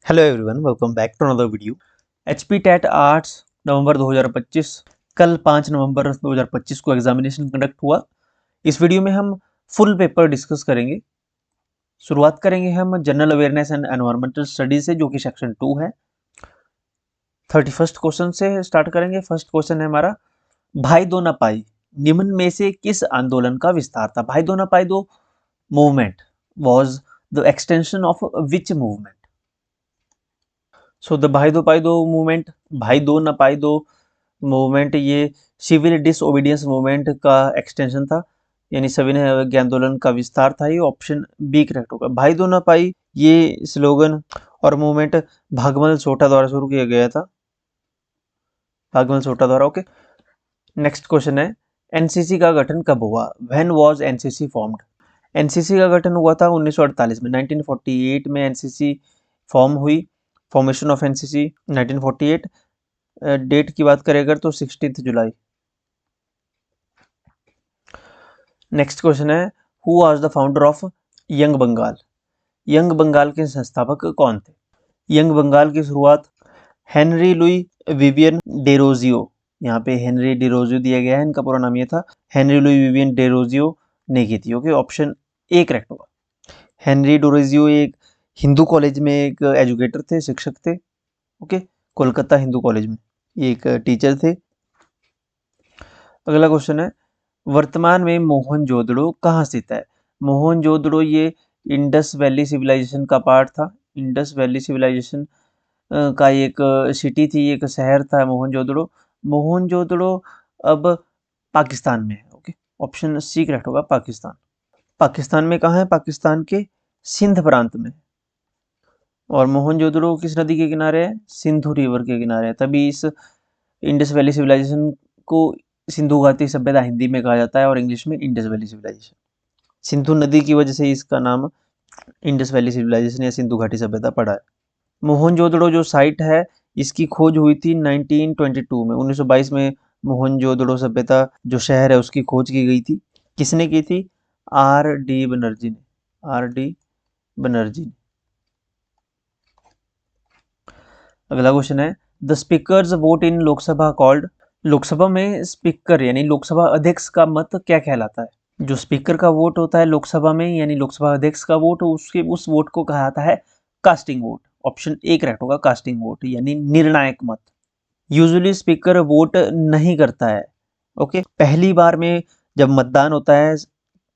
Hello everyone, welcome back to another video. HP TET arts नवंबर 2025 कल 5 नवंबर 2025 को examination conduct हुआ। इस वीडियो में हम फुल पेपर डिस्कस करेंगे। शुरुआत करेंगे हम general awareness and environmental studies से, जो कि सेक्शन 2 है। 31st क्वेश्चन से स्टार्ट करेंगे। फर्स्ट क्वेश्चन है हमारा, भाई दो ना पाई निम्न में से किस आंदोलन का विस्तार था? भाई दो ना पाई दो movement was the extension of which movement? So the भाई दो पाई दो मूवमेंट, भाई दो ना पाई दो मूवमेंट, ये सिविल डिसओबीडियंस मूवमेंट का एक्सटेंशन था, यानी सविनय अवज्ञा आंदोलन का विस्तार था। ये ऑप्शन बी करेक्ट होगा। भाई दो ना पाई ये स्लोगन और मूवमेंट भागमल सोठा द्वारा शुरू किया गया था, भागमल सोठा द्वारा। ओके, नेक्स्ट क्वेश्चन है, एनसीसी का गठन कब हुआ? When was NCC formed? NCC का गठन हुआ था 1948 में। 1948 में एनसीसी फॉर्म हुई। Formation of NCC 1948। डेट की बात करें अगर तो 16 जुलाई। नेक्स्ट क्वेश्चन है, who was the founder of Young Bengal? Young Bengal के संस्थापक कौन थे? यंग बंगाल की शुरुआत हेनरी लुई विवियन डेरोजियो, यहाँ पे हेनरी डेरोजियो दिया गया है, इनका पूरा नाम ये था, हेनरी लुई विवियन डेरोजियो ने की थी। ओके, ऑप्शन ए करेक्ट होगा। हेनरी डेरोजियो एक हिंदू कॉलेज में एक एजुकेटर थे, शिक्षक थे। ओके, कोलकाता हिंदू कॉलेज में ये एक टीचर थे। अगला क्वेश्चन है, वर्तमान में मोहनजोदड़ो कहाँ स्थित है? मोहनजोदड़ो ये इंडस वैली सिविलाइजेशन का पार्ट था। इंडस वैली सिविलाइजेशन का एक सिटी थी, एक शहर था मोहनजोदड़ो। मोहनजोदड़ो अब पाकिस्तान में है। ओके, ऑप्शन सी करेक्ट होगा, पाकिस्तान। पाकिस्तान में कहाँ है? पाकिस्तान के सिंध प्रांत में। और मोहनजोदड़ो किस नदी के किनारे है? सिंधु रिवर के किनारे है, तभी इस इंडस वैली सिविलाइजेशन को सिंधु घाटी सभ्यता हिंदी में कहा जाता है और इंग्लिश में इंडस वैली सिविलाइजेशन। सिंधु नदी की वजह से इसका नाम इंडस वैली सिविलाइजेशन या सिंधु घाटी सभ्यता पड़ा है। मोहनजोदड़ो जो साइट है, इसकी खोज हुई थी 1922 में। 1922 में मोहनजोदड़ो सभ्यता जो शहर है उसकी खोज की गई थी। किसने की थी? आर डी बनर्जी ने। आर डी बनर्जी ने। अगला क्वेश्चन है, the speakers vote in Lok Sabha called? Lok Sabha में स्पीकर यानी लोकसभा अध्यक्ष का मत क्या कहलाता है? जो स्पीकर का वोट होता है लोकसभा में, यानी लोकसभा अध्यक्ष का वोट, उसके उस वोट को कहा जाता है casting vote. Option A correct होगा, कास्टिंग वोट यानी निर्णायक मत। यूजुअली स्पीकर वोट नहीं करता है। ओके, पहली बार में जब मतदान होता है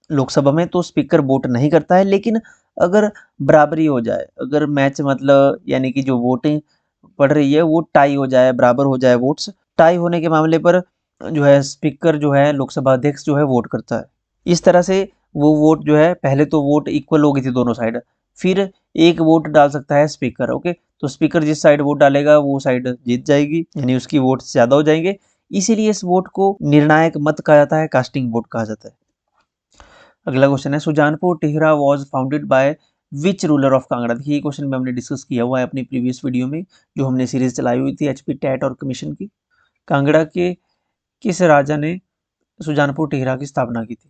लोकसभा में तो स्पीकर वोट नहीं करता है, लेकिन अगर बराबरी हो जाए, अगर मैच मतलब यानी कि जो वोटिंग पड़ रही है वो टाई हो जाए, बराबर हो जाए वोट्स, टाई होने के मामले पर जो है स्पीकर जो है लोकसभा अध्यक्ष जो है वोट करता है। इस तरह से वो वोट जो है, पहले तो वोट इक्वल हो गई थी दोनों साइड, फिर एक वोट डाल सकता है स्पीकर। ओके, तो स्पीकर जिस साइड वोट डालेगा वो साइड जीत जाएगी, यानी उसकी वोट ज्यादा हो जाएंगे। इसीलिए इस वोट को निर्णायक मत कहा जाता है, कास्टिंग वोट कहा जाता है। अगला क्वेश्चन है, Sujanpur Tihra was founded by which ruler of Kangra? देखिए ये क्वेश्चन भी हमने डिस्कस किया हुआ है अपनी प्रीवियस वीडियो में, जो हमने सीरीज चलाई हुई थी एचपी टेट और कमीशन की। कांगड़ा के किस राजा ने सुजानपुर टिहरा की स्थापना की थी?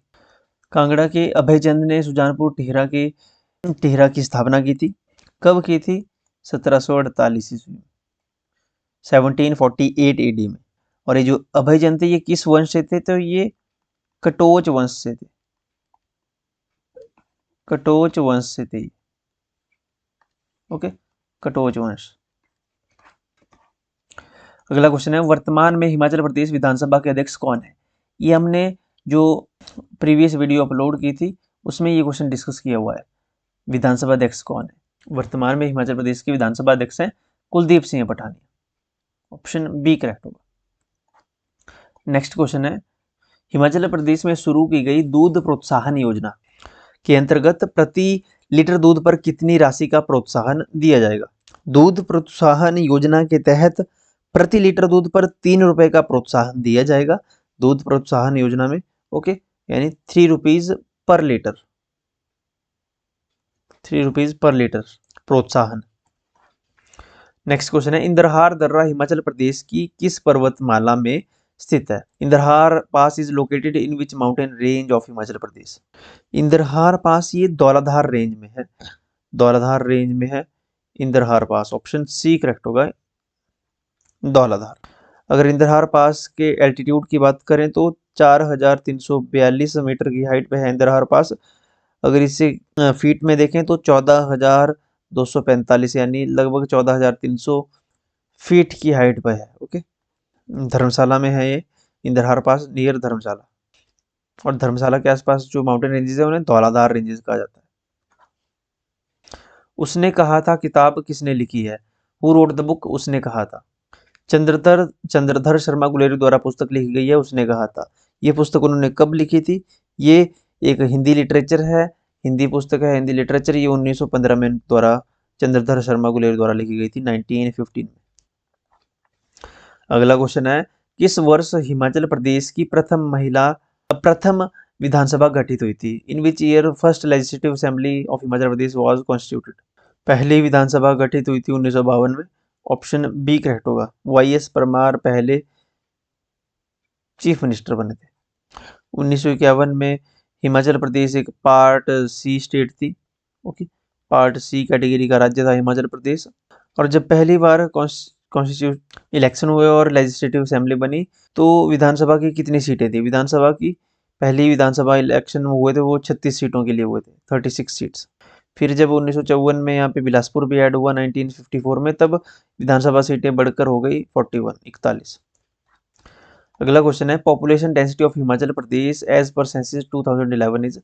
कांगड़ा के अभयचंद ने सुजानपुर टिहरा की स्थापना की थी। कब की थी? 1748 ईस्वी में, 1748 एडी में। और ये जो अभयचंद थे ये किस वंश से थे? तो ये कटोच वंश से थे, कटोच वंश से थे। ओके, कटोच वंश। अगला क्वेश्चन है, वर्तमान में हिमाचल प्रदेश विधानसभा के अध्यक्ष कौन है? ये हमने जो प्रीवियस वीडियो अपलोड की थी उसमें ये क्वेश्चन डिस्कस किया हुआ है। विधानसभा अध्यक्ष कौन है? वर्तमान में हिमाचल प्रदेश के विधानसभा अध्यक्ष हैं Kuldeep Singh Pathania. Option B correct होगा। नेक्स्ट क्वेश्चन है, हिमाचल प्रदेश में शुरू की गई दूध प्रोत्साहन योजना के अंतर्गत प्रति लीटर दूध पर कितनी राशि का प्रोत्साहन दिया जाएगा? दूध प्रोत्साहन योजना के तहत प्रति लीटर दूध पर 3 रुपए का प्रोत्साहन दिया जाएगा, दूध प्रोत्साहन योजना में। ओके, यानी 3 rupees per litre, 3 rupees per litre प्रोत्साहन। नेक्स्ट क्वेश्चन है, इंद्रहार दर्रा हिमाचल प्रदेश की किस पर्वतमाला में स्थित है? Indrahar pass is located in which mountain range of Himachal Pradesh? Indrahar pass ये धौलाधार रेंज में है, धौलाधार रेंज में है। इंद्रहार पास, ऑप्शन सी करेक्ट होगा, धौलाधार। अगर इंद्रहार पास के एल्टीट्यूड की बात करें तो 4342 मीटर की हाइट पे है इंद्रहार पास। अगर इसे फीट में देखें तो 14,245 यानी लगभग 14,300 फीट की हाइट पे है। ओके, धर्मशाला में है ये इंद्रहार पास, नियर धर्मशाला। और धर्मशाला के आसपास जो माउंटेन रेंजेस है उन्हें धौलाधार रेंजेस कहा जाता है। उसने कहा था किताब किसने लिखी है? Who wrote the book? उसने कहा था। चंद्रधर शर्मा गुलेरी द्वारा पुस्तक लिखी गई है, उसने कहा था। ये पुस्तक उन्होंने कब लिखी थी? ये एक हिंदी लिटरेचर है, हिंदी पुस्तक है, हिंदी लिटरेचर। ये 1915 में द्वारा चंद्रधर शर्मा गुलेरी द्वारा लिखी गई थी, 1915 में। अगला क्वेश्चन है, किस वर्ष हिमाचल प्रदेश की प्रथम विधानसभा गठित हुई थी? In which year first legislative assembly of Himachal Pradesh was constituted? पहली विधानसभा गठित हुई थी 1952 में, ऑप्शन बी करेक्ट होगा। वाई.एस. परमार पहले चीफ मिनिस्टर बने थे। 1951 में हिमाचल प्रदेश एक पार्ट सी स्टेट थी। ओके, पार्ट सी कैटेगरी का राज्य था हिमाचल प्रदेश। और जब पहली बार कॉन्स्टिट्यूट इलेक्शन हुए और लेजिस्लेटिव असेंबली बनी तो विधानसभा की कितनी सीटें थी? विधानसभा की पहली विधानसभा इलेक्शन हुए थे वो 36 सीटों के लिए हुए थे, 36 सीट्स। फिर जब 1954 में यहाँ पे बिलासपुर भी ऐड हुआ 1954 में, तब विधानसभा सीटें बढ़कर हो गई 41। अगला क्वेश्चन है, population density of Himachal Pradesh as per census 2011 is?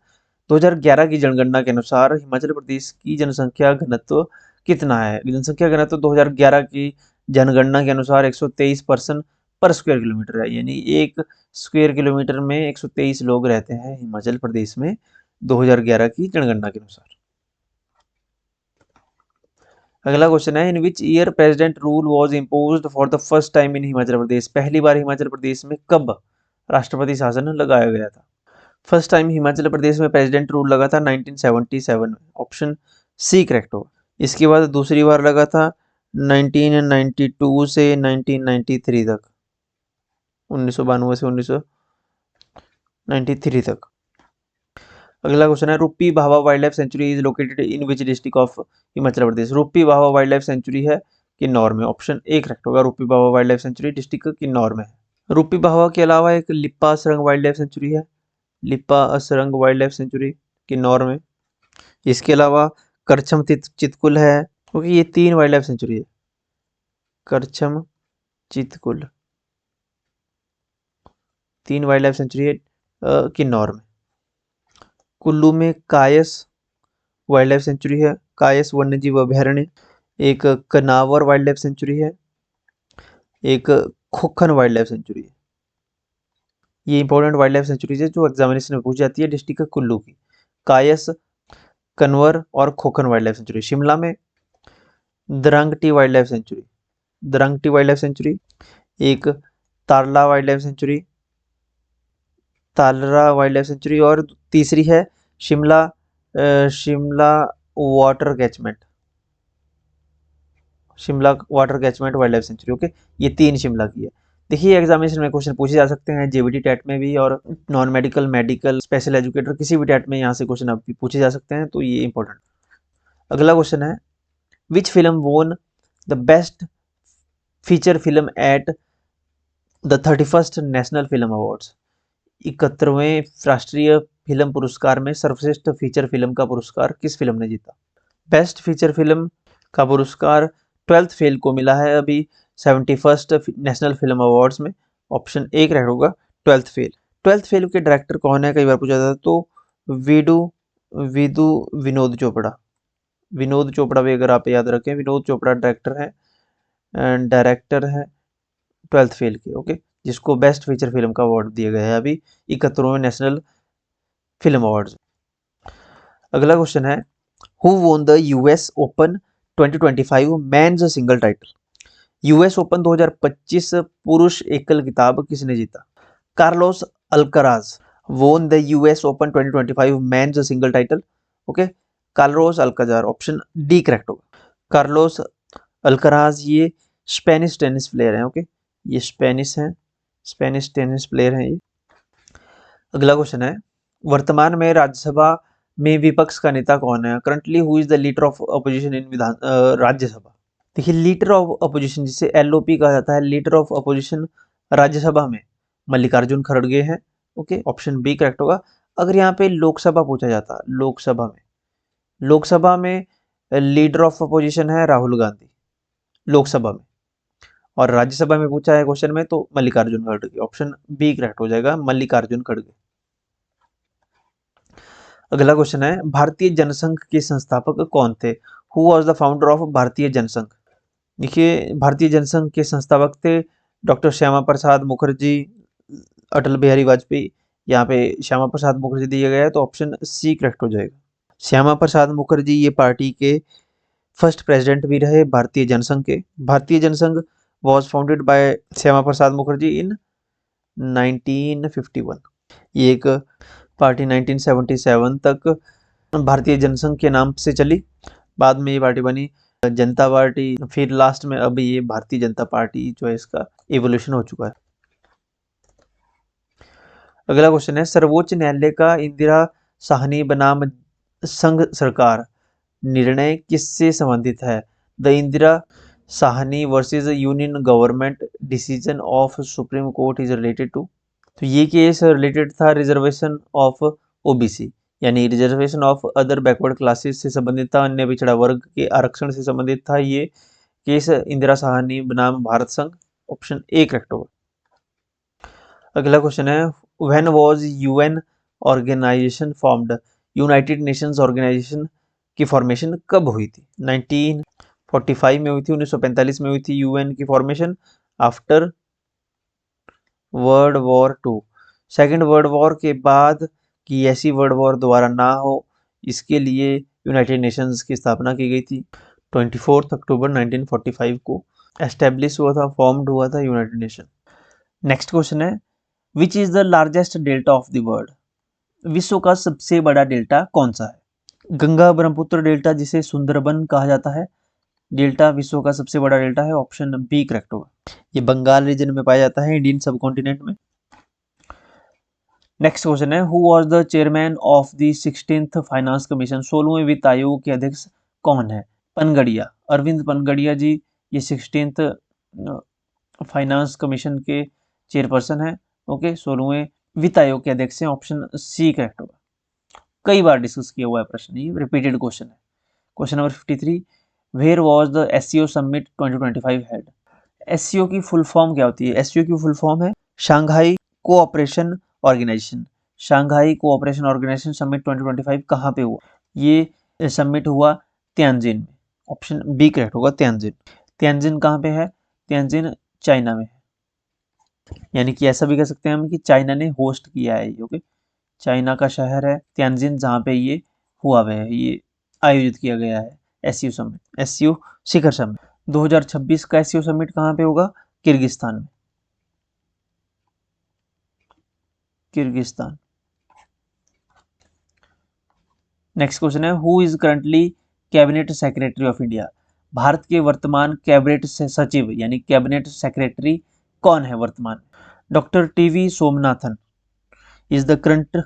2011 की जनगणना के अनुसार हिमाचल प्रदेश की जनसंख्या घनत्व कितना है? जनसंख्या घनत्व 2011 की जनगणना के अनुसार 123 पर्सन पर स्क्वायर किलोमीटर है, यानी एक स्क्वायर किलोमीटर में 123 लोग रहते हैं हिमाचल प्रदेश में 2011 की जनगणना के अनुसार। अगला क्वेश्चन है, in which year president rule was imposed for the first time in Himachal Pradesh? पहली बार हिमाचल प्रदेश में कब राष्ट्रपति शासन लगाया गया था? फर्स्ट टाइम हिमाचल प्रदेश में प्रेसिडेंट रूल लगा था 1977 में, ऑप्शन सी करेक्ट होगा। इसके बाद दूसरी बार लगा था 1992 से 1993 तक, 1992 से 1993 तक। अगला क्वेश्चन है, Rupi Bhaba wildlife sanctuary is located in which district of Himachal Pradesh? Rupi Bhaba wildlife sanctuary है किन्नौर में, ऑप्शन ए करेक्ट होगा। Rupi Bhaba wildlife sanctuary district Kinnaur में है। रूपी भावा के अलावा एक Lippa Asrang wildlife sanctuary है, Lippa Asrang wildlife sanctuary Kinnaur में। इसके अलावा करछम चितकुल है, क्योंकि ये 3 वाइल्ड लाइफ सेंचुरी है। Karcham Chitkul 3 wild life sanctuary है किन्नौर में। कुल्लू में कायस वाइल्ड लाइफ सेंचुरी है, कायस वन्यजीव अभयारण्य। एक कनावर वाइल्ड लाइफ सेंचुरी है, एक खोखन वाइल्ड लाइफ सेंचुरी है। ये इंपॉर्टेंट वाइल्ड लाइफ सेंचुरीज है जो एग्जामिनेशन में पूछ जाती है डिस्ट्रिक्ट कुल्लू की। कायस, कनवर और Khokhan wildlife sanctuary. Shimla में Darangati wildlife sanctuary, Darangati wildlife sanctuary. एक Tarla wildlife sanctuary, Talra wildlife sanctuary. और तीसरी है Shimla Shimla water catchment, Shimla water catchment wildlife sanctuary. Okay, ये 3 शिमला की है। देखिए एग्जामिनेशन में क्वेश्चन पूछे जा सकते हैं, जेबीटी टैट में भी और non medical, medical, special educator, किसी भी टैट में यहाँ से क्वेश्चन अभी पूछे जा सकते हैं, तो ये इंपॉर्टेंट। अगला क्वेश्चन है, which film won the best feature film at the 31st national film awards? 71वें राष्ट्रीय फिल्म पुरस्कार में सर्वश्रेष्ठ फीचर फिल्म का पुरस्कार किस फिल्म ने जीता? बेस्ट फीचर फिल्म का पुरस्कार 12th फेल को मिला है अभी 71st नेशनल फिल्म अवार्ड्स में, ऑप्शन ए करेक्ट होगा 12th फेल। 12th फेल के डायरेक्टर कौन है, कई बार पूछा जाता है, तो विदु विनोद चोपड़ा। विनोद चोपड़ा भी अगर आप याद रखें, विनोद चोपड़ा डायरेक्टर है, डायरेक्टर है 12th फेल के। ओके, जिसको बेस्ट फीचर फिल्म का अवार्ड दिया गया है अभी 71वें नेशनल फिल्म अवार्ड्स। अगला क्वेश्चन है, who won the US open 2025 men's single title? US open 2025 पुरुष एकल खिताब किसने जीता? Carlos Alcaraz won the US open 2025 men's single title. Okay, Carlos Alcaraz, option D correct होगा। कार्लोस अल्कराज ये Spanish tennis player हैं। Okay, ये Spanish हैं, स्पेनिश टेनिस प्लेयर हैं ये। अगला क्वेश्चन है, वर्तमान में राज्यसभा में विपक्ष का नेता कौन है? Currently who is the leader of opposition in विधान राज्यसभा? देखिए लीडर ऑफ अपोजिशन जिसे एलओपी कहा जाता है, लीडर ऑफ अपोजिशन राज्यसभा में मल्लिकार्जुन खड़गे हैं। ओके, ऑप्शन बी करेक्ट होगा। अगर यहाँ पे लोकसभा पूछा जाता, लोकसभा में लीडर ऑफ अपोजिशन है राहुल गांधी लोकसभा में, और राज्यसभा में पूछा है क्वेश्चन में तो मल्लिकार्जुन खड़गे, ऑप्शन बी करेक्ट हो जाएगा, मल्लिकार्जुन खड़गे। अगला क्वेश्चन है भारतीय जनसंघ के संस्थापक कौन थे? Who was the founder of भारतीय जनसंघ? देखिए भारतीय जनसंघ के संस्थापक थे डॉक्टर श्यामा प्रसाद मुखर्जी, अटल बिहारी वाजपेयी। यहाँ पे श्यामा प्रसाद मुखर्जी दिया गया है तो ऑप्शन सी करेक्ट हो जाएगा। श्यामा प्रसाद मुखर्जी ये पार्टी के फर्स्ट प्रेसिडेंट भी रहे भारतीय जनसंघ के। Bharatiya Jana Sangh was founded by Shyama Prasad Mukherjee in 1951। ये एक पार्टी 1977 तक भारतीय जनसंघ के नाम से चली, बाद में ये पार्टी बनी जनता पार्टी, फिर लास्ट में अभी ये भारतीय जनता पार्टी जो है इसका एवोल्यूशन हो चुका है। अगला क्वेश्चन है सर्वोच्च न्यायालय का इंदिरा साहनी बनाम संघ सरकार निर्णय किससे संबंधित है? The Indira Sawhney versus union government decision of supreme court is related to. तो ये केस रिलेटेड था रिजर्वेशन ऑफ ओबीसी यानी reservation of other backward classes से संबंधित था, अन्य पिछड़ा वर्ग के आरक्षण से संबंधित था ये केस इंदिरा साहनी बनाम भारत संघ, ऑप्शन ए करेक्ट होगा। अगला क्वेश्चन है when was UN organisation formed? United Nations organisation की फॉर्मेशन कब हुई थी? 1945 में हुई थी, 1945 में हुई थी यूएन की formation after world war two. Second world war के बाद कि ऐसी वर्ल्ड वॉर दोबारा ना हो इसके लिए यूनाइटेड नेशंस की स्थापना की गई थी। 24 अक्टूबर 1945 को एस्टेब्लिश हुआ था, फॉर्म्ड हुआ था यूनाइटेड नेशन। नेक्स्ट क्वेश्चन है which is the largest delta of the world? विश्व का सबसे बड़ा डेल्टा कौन सा है? गंगा ब्रह्मपुत्र डेल्टा जिसे सुंदरबन कहा जाता है, डेल्टा विश्व का सबसे बड़ा डेल्टा है, ऑप्शन बी करेक्ट होगा। ये बंगाल रीजन में पाया जाता है इंडियन सबकॉन्टिनेंट में। नेक्स्ट क्वेश्चन है who was the chairman of the 16th finance commission? 16वें वित्त आयोग के अध्यक्ष कौन है? पनगड़िया, अरविंद पनगड़िया जी ये 16th फाइनेंस कमीशन के चेयरपर्सन है। ओके, 16वें वित्त आयोग के अध्यक्ष हैं, ऑप्शन सी करेक्ट होगा। कई बार डिस्कस किया हुआ है प्रश्न, ये रिपीटेड क्वेश्चन है। Question number 53 where was the SCO summit 2025 held? SCO की फुल फॉर्म क्या होती है? एससीओ की फुल फॉर्म है Shanghai cooperation organisation. Shanghai cooperation organisation summit 2025 कहाँ पे हुआ? ये समिट हुआ तियानजिन में, ऑप्शन बी करेक्ट होगा तियानजिन। तियानजिन कहाँ पे है? तियानजिन चाइना में है, यानी कि ऐसा भी कह सकते हैं हम कि चाइना ने होस्ट किया है ये। ओके, चाइना का शहर है तियानजिन जहाँ पे ये हुआ है, ये आयोजित किया गया है एससीओ समिट, एससीओ शिखर समिट। 2026 का एससीओ समिट कहाँ पे होगा? किर्गिस्तान में, किर्गिस्तान। नेक्स्ट क्वेश्चन है who is currently cabinet secretary of India? Bharat के वर्तमान कैबिनेट सचिव यानी कैबिनेट सेक्रेटरी कौन है वर्तमान? Doctor TV Somanathan is the current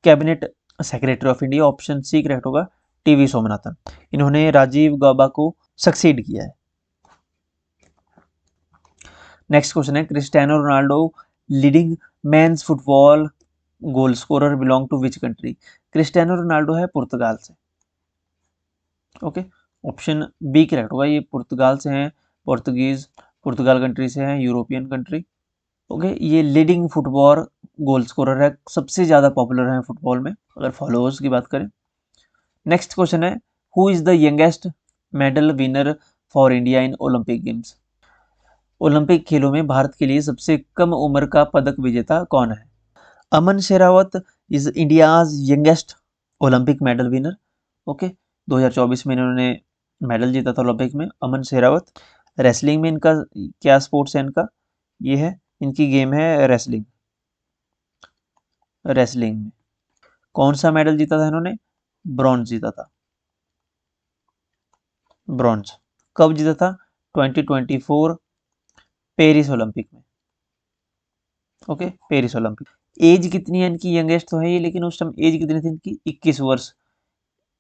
cabinet secretary of India, option C correct होगा, टीवी सोमनाथन। इन्होंने राजीव गौबा को सक्सीड किया है। नेक्स्ट क्वेश्चन है Cristiano Ronaldo leading men's football goal scorer belong to which country? Cristiano Ronaldo है पुर्तगाल से। ओके, ऑप्शन बी करेक्ट होगा, ये पुर्तगाल से हैं, पुर्तगाल कंट्री से हैं, यूरोपियन कंट्री। ओके, ये लीडिंग फुटबॉल गोल स्कोरर है, सबसे ज्यादा पॉपुलर है फुटबॉल में अगर फॉलोअर्स की बात करें। नेक्स्ट क्वेश्चन है who is the youngest medal winner for India in Olympic games? Olympic खेलों में भारत के लिए सबसे कम उम्र का पदक विजेता कौन है? Aman Sehrawat is India's youngest Olympic medal winner. Okay, 2024 में इन्होंने मेडल जीता था ओलंपिक में, अमन शेरावत। रेसलिंग में इनका क्या स्पोर्ट्स है? इनका ये है, इनकी गेम है रेसलिंग। रेसलिंग में कौन सा मेडल जीता था इन्होंने? ब्रॉन्ज जीता था, ब्रॉन्ज। कब जीता था? 2024 पेरिस ओलंपिक में। Okay, Paris Olympic. एज कितनी है इनकी, यंगेस्ट तो है ये, लेकिन उस टाइम एज कितनी थी इनकी, 21 वर्ष।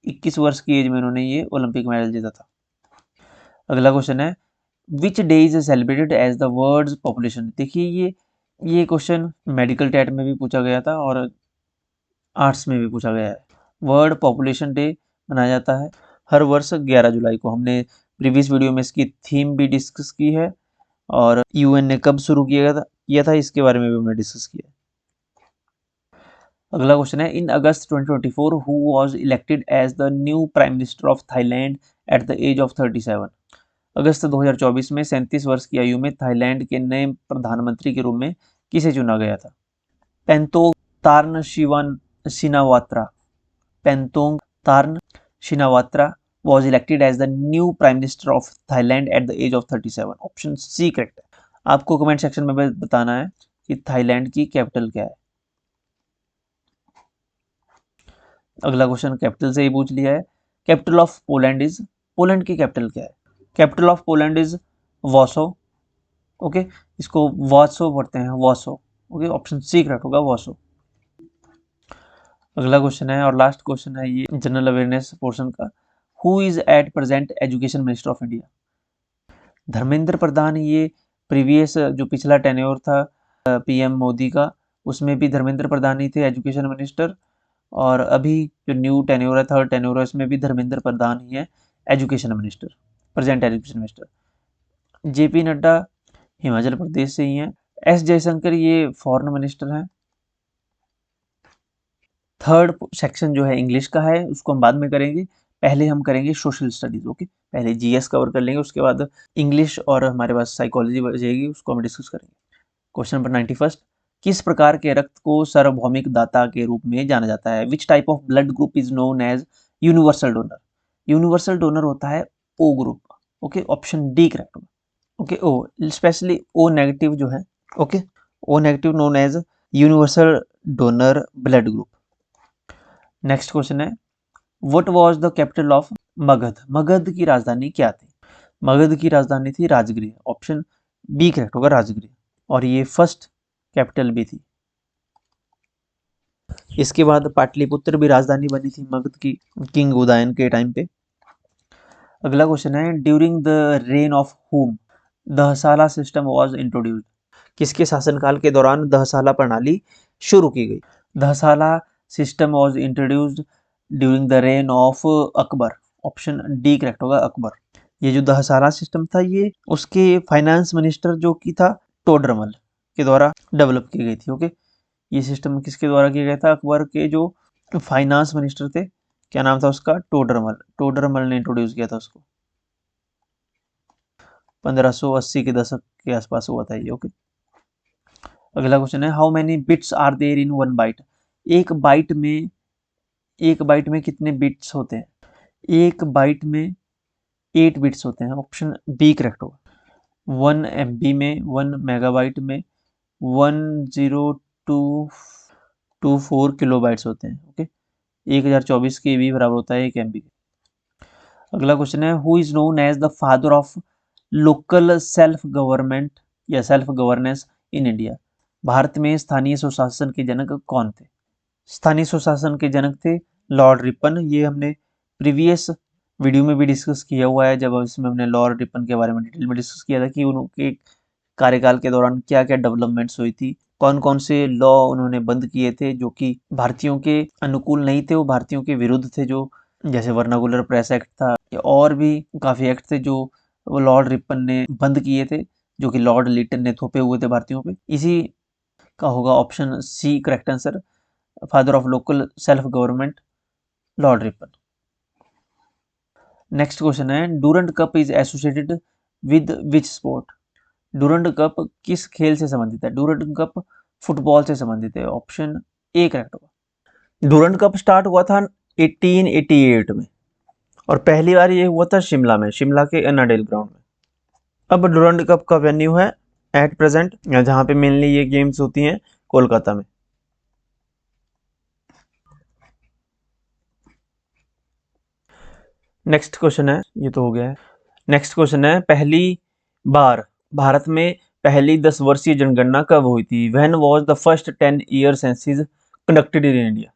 21 वर्ष की एज में इन्होंने ये ओलंपिक मेडल जीता था। अगला क्वेश्चन है which day is celebrated as the world's population. देखिए ये क्वेश्चन मेडिकल टेट में भी पूछा गया था और आर्ट्स में भी पूछा गया है। वर्ल्ड पॉपुलेशन डे मनाया जाता है हर वर्ष 11 जुलाई को। हमने प्रीवियस वीडियो में इसकी थीम भी डिस्कस की है और यूएन ने कब शुरू किया था इसके बारे में भी हमने डिस्कस किया। अगला क्वेश्चन है in August 2024 who was elected as the new prime minister of Thailand at the age of 37। अगस्त 2024 में 37 वर्ष की आयु में थाईलैंड के नए प्रधानमंत्री के रूप में किसे चुना गया था। Paetongtarn Shinawatra. Paetongtarn Shinawatra was elected as the new prime minister of Thailand at the age of 37। Option C correct है। आपको कमेंट सेक्शन में बताना है कि थाईलैंड की कैपिटल क्या है। अगला क्वेश्चन कैपिटल से ही पूछ लिया है। Capital of Poland is, Poland की कैपिटल क्या है। Capital of Poland is Warsaw. Okay, इसको वॉर्सो पढ़ते हैं, Warsaw. Okay, option C correct होगा, वॉर्सो। अगला क्वेश्चन है और लास्ट क्वेश्चन है ये जनरल अवेयरनेस पोर्शन का। Who is at present education minister of India. Dharmendra Pradhan, ये प्रीवियस जो पिछला टेन्योर था पीएम मोदी का, उसमें भी धर्मेंद्र प्रधान ही थे एजुकेशन मिनिस्टर, और अभी जो न्यू टेन्योर है, थर्ड टेन्योर है, इसमें भी धर्मेंद्र प्रधान ही है education minister, present education minister. JP Nadda Himachal Pradesh से ही हैं। एस जयशंकर ये फॉरेन मिनिस्टर हैं। थर्ड सेक्शन जो है इंग्लिश का है, उसको हम बाद में करेंगे, पहले हम करेंगे सोशल स्टडीज। ओके, पहले जीएस कवर कर लेंगे, उसके बाद इंग्लिश और हमारे पास साइकोलॉजी बचेगी, उसको हम डिस्कस करेंगे। क्वेश्चन नंबर 91, किस प्रकार के रक्त को सार्वभौमिक दाता के रूप में जाना जाता है। Which type of blood group is known as universal donor. Universal donor होता है O group. Okay, option D correct होगा। Okay, O specially O negative जो है, okay, O negative known as universal donor blood group. Next question है what was the capital of Magadh. Magadh की राजधानी क्या थी। मगध की राजधानी थी राजगृह। ऑप्शन बी करेक्ट होगा, राजगृह, और ये फर्स्ट कैपिटल भी थी। इसके बाद पाटलिपुत्र भी राजधानी बनी थी मगध की, किंग उदयन के टाइम पे। अगला क्वेश्चन है ड्यूरिंग द रेन ऑफ हुम दहसाला सिस्टम वाज इंट्रोड्यूस्ड। किसके शासनकाल के दौरान दहसाला प्रणाली शुरू की गई। Dahsala system was introduced during the reign of Akbar. Option D correct होगा, अकबर। ये जो दहसाला सिस्टम था, ये उसके फाइनेंस मिनिस्टर जो की था टोडरमल के द्वारा डेवलप की गई थी। ओके, ये सिस्टम किसके द्वारा किया गया था, अकबर के जो फाइनेंस मिनिस्टर थे, क्या नाम था उसका, टोडरमल। टोडरमल ने इंट्रोड्यूस किया था उसको। 1580 के दशक के आसपास हुआ था ये। ओके, अगला क्वेश्चन है how many bits are there in one byte. एक बाइट में कितने बिट्स होते हैं। एक बाइट में 8 बिट्स होते हैं। ऑप्शन बी करेक्ट होगा। 1 MB में, 1 मेगाबाइट में 10224 किलोबाइट्स होते हैं। ओके, 1024 KB बराबर होता है 1 MB। अगला क्वेश्चन है who is known as the father of local self government या self governance in India. Bharat में स्थानीय स्वशासन के जनक कौन थे। स्थानीय स्वशासन के जनक थे लॉर्ड रिपन। ये हमने प्रीवियस वीडियो में भी डिस्कस किया हुआ है, जब इसमें हमने लॉर्ड रिपन के बारे में डिटेल में डिस्कस किया था कि उनके कार्यकाल के दौरान क्या क्या डेवलपमेंट्स हुई थी, कौन कौन से लॉ उन्होंने बंद किए थे जो कि भारतीयों के अनुकूल नहीं थे, वो भारतीयों के विरुद्ध थे, जो जैसे वर्नाकुलर प्रेस एक्ट था, और भी काफ़ी एक्ट थे जो वो लॉर्ड रिपन ने बंद किए थे, जो कि लॉर्ड लिटन ने थोपे हुए थे भारतीयों पे। इसी का होगा option C correct answer, father of local self government lord Ripon. Next question है Durand cup is associated with which sport. Durand cup किस खेल से संबंधित है। डूरंट कप फुटबॉल से संबंधित है। ऑप्शन ए करेक्ट होगा। डूरंट कप स्टार्ट हुआ था 1888 में और पहली बार ये हुआ था शिमला में, शिमला के एनाडेल ग्राउंड में। अब डूरंट कप का वेन्यू है एट प्रेजेंट, जहाँ पे मेनली ये गेम्स होती हैं, कोलकाता में। नेक्स्ट क्वेश्चन है, ये तो हो गया है। नेक्स्ट क्वेश्चन है पहली बार भारत में पहली 10 वर्षीय जनगणना कब हुई थी? When was the first 10 year census conducted in India?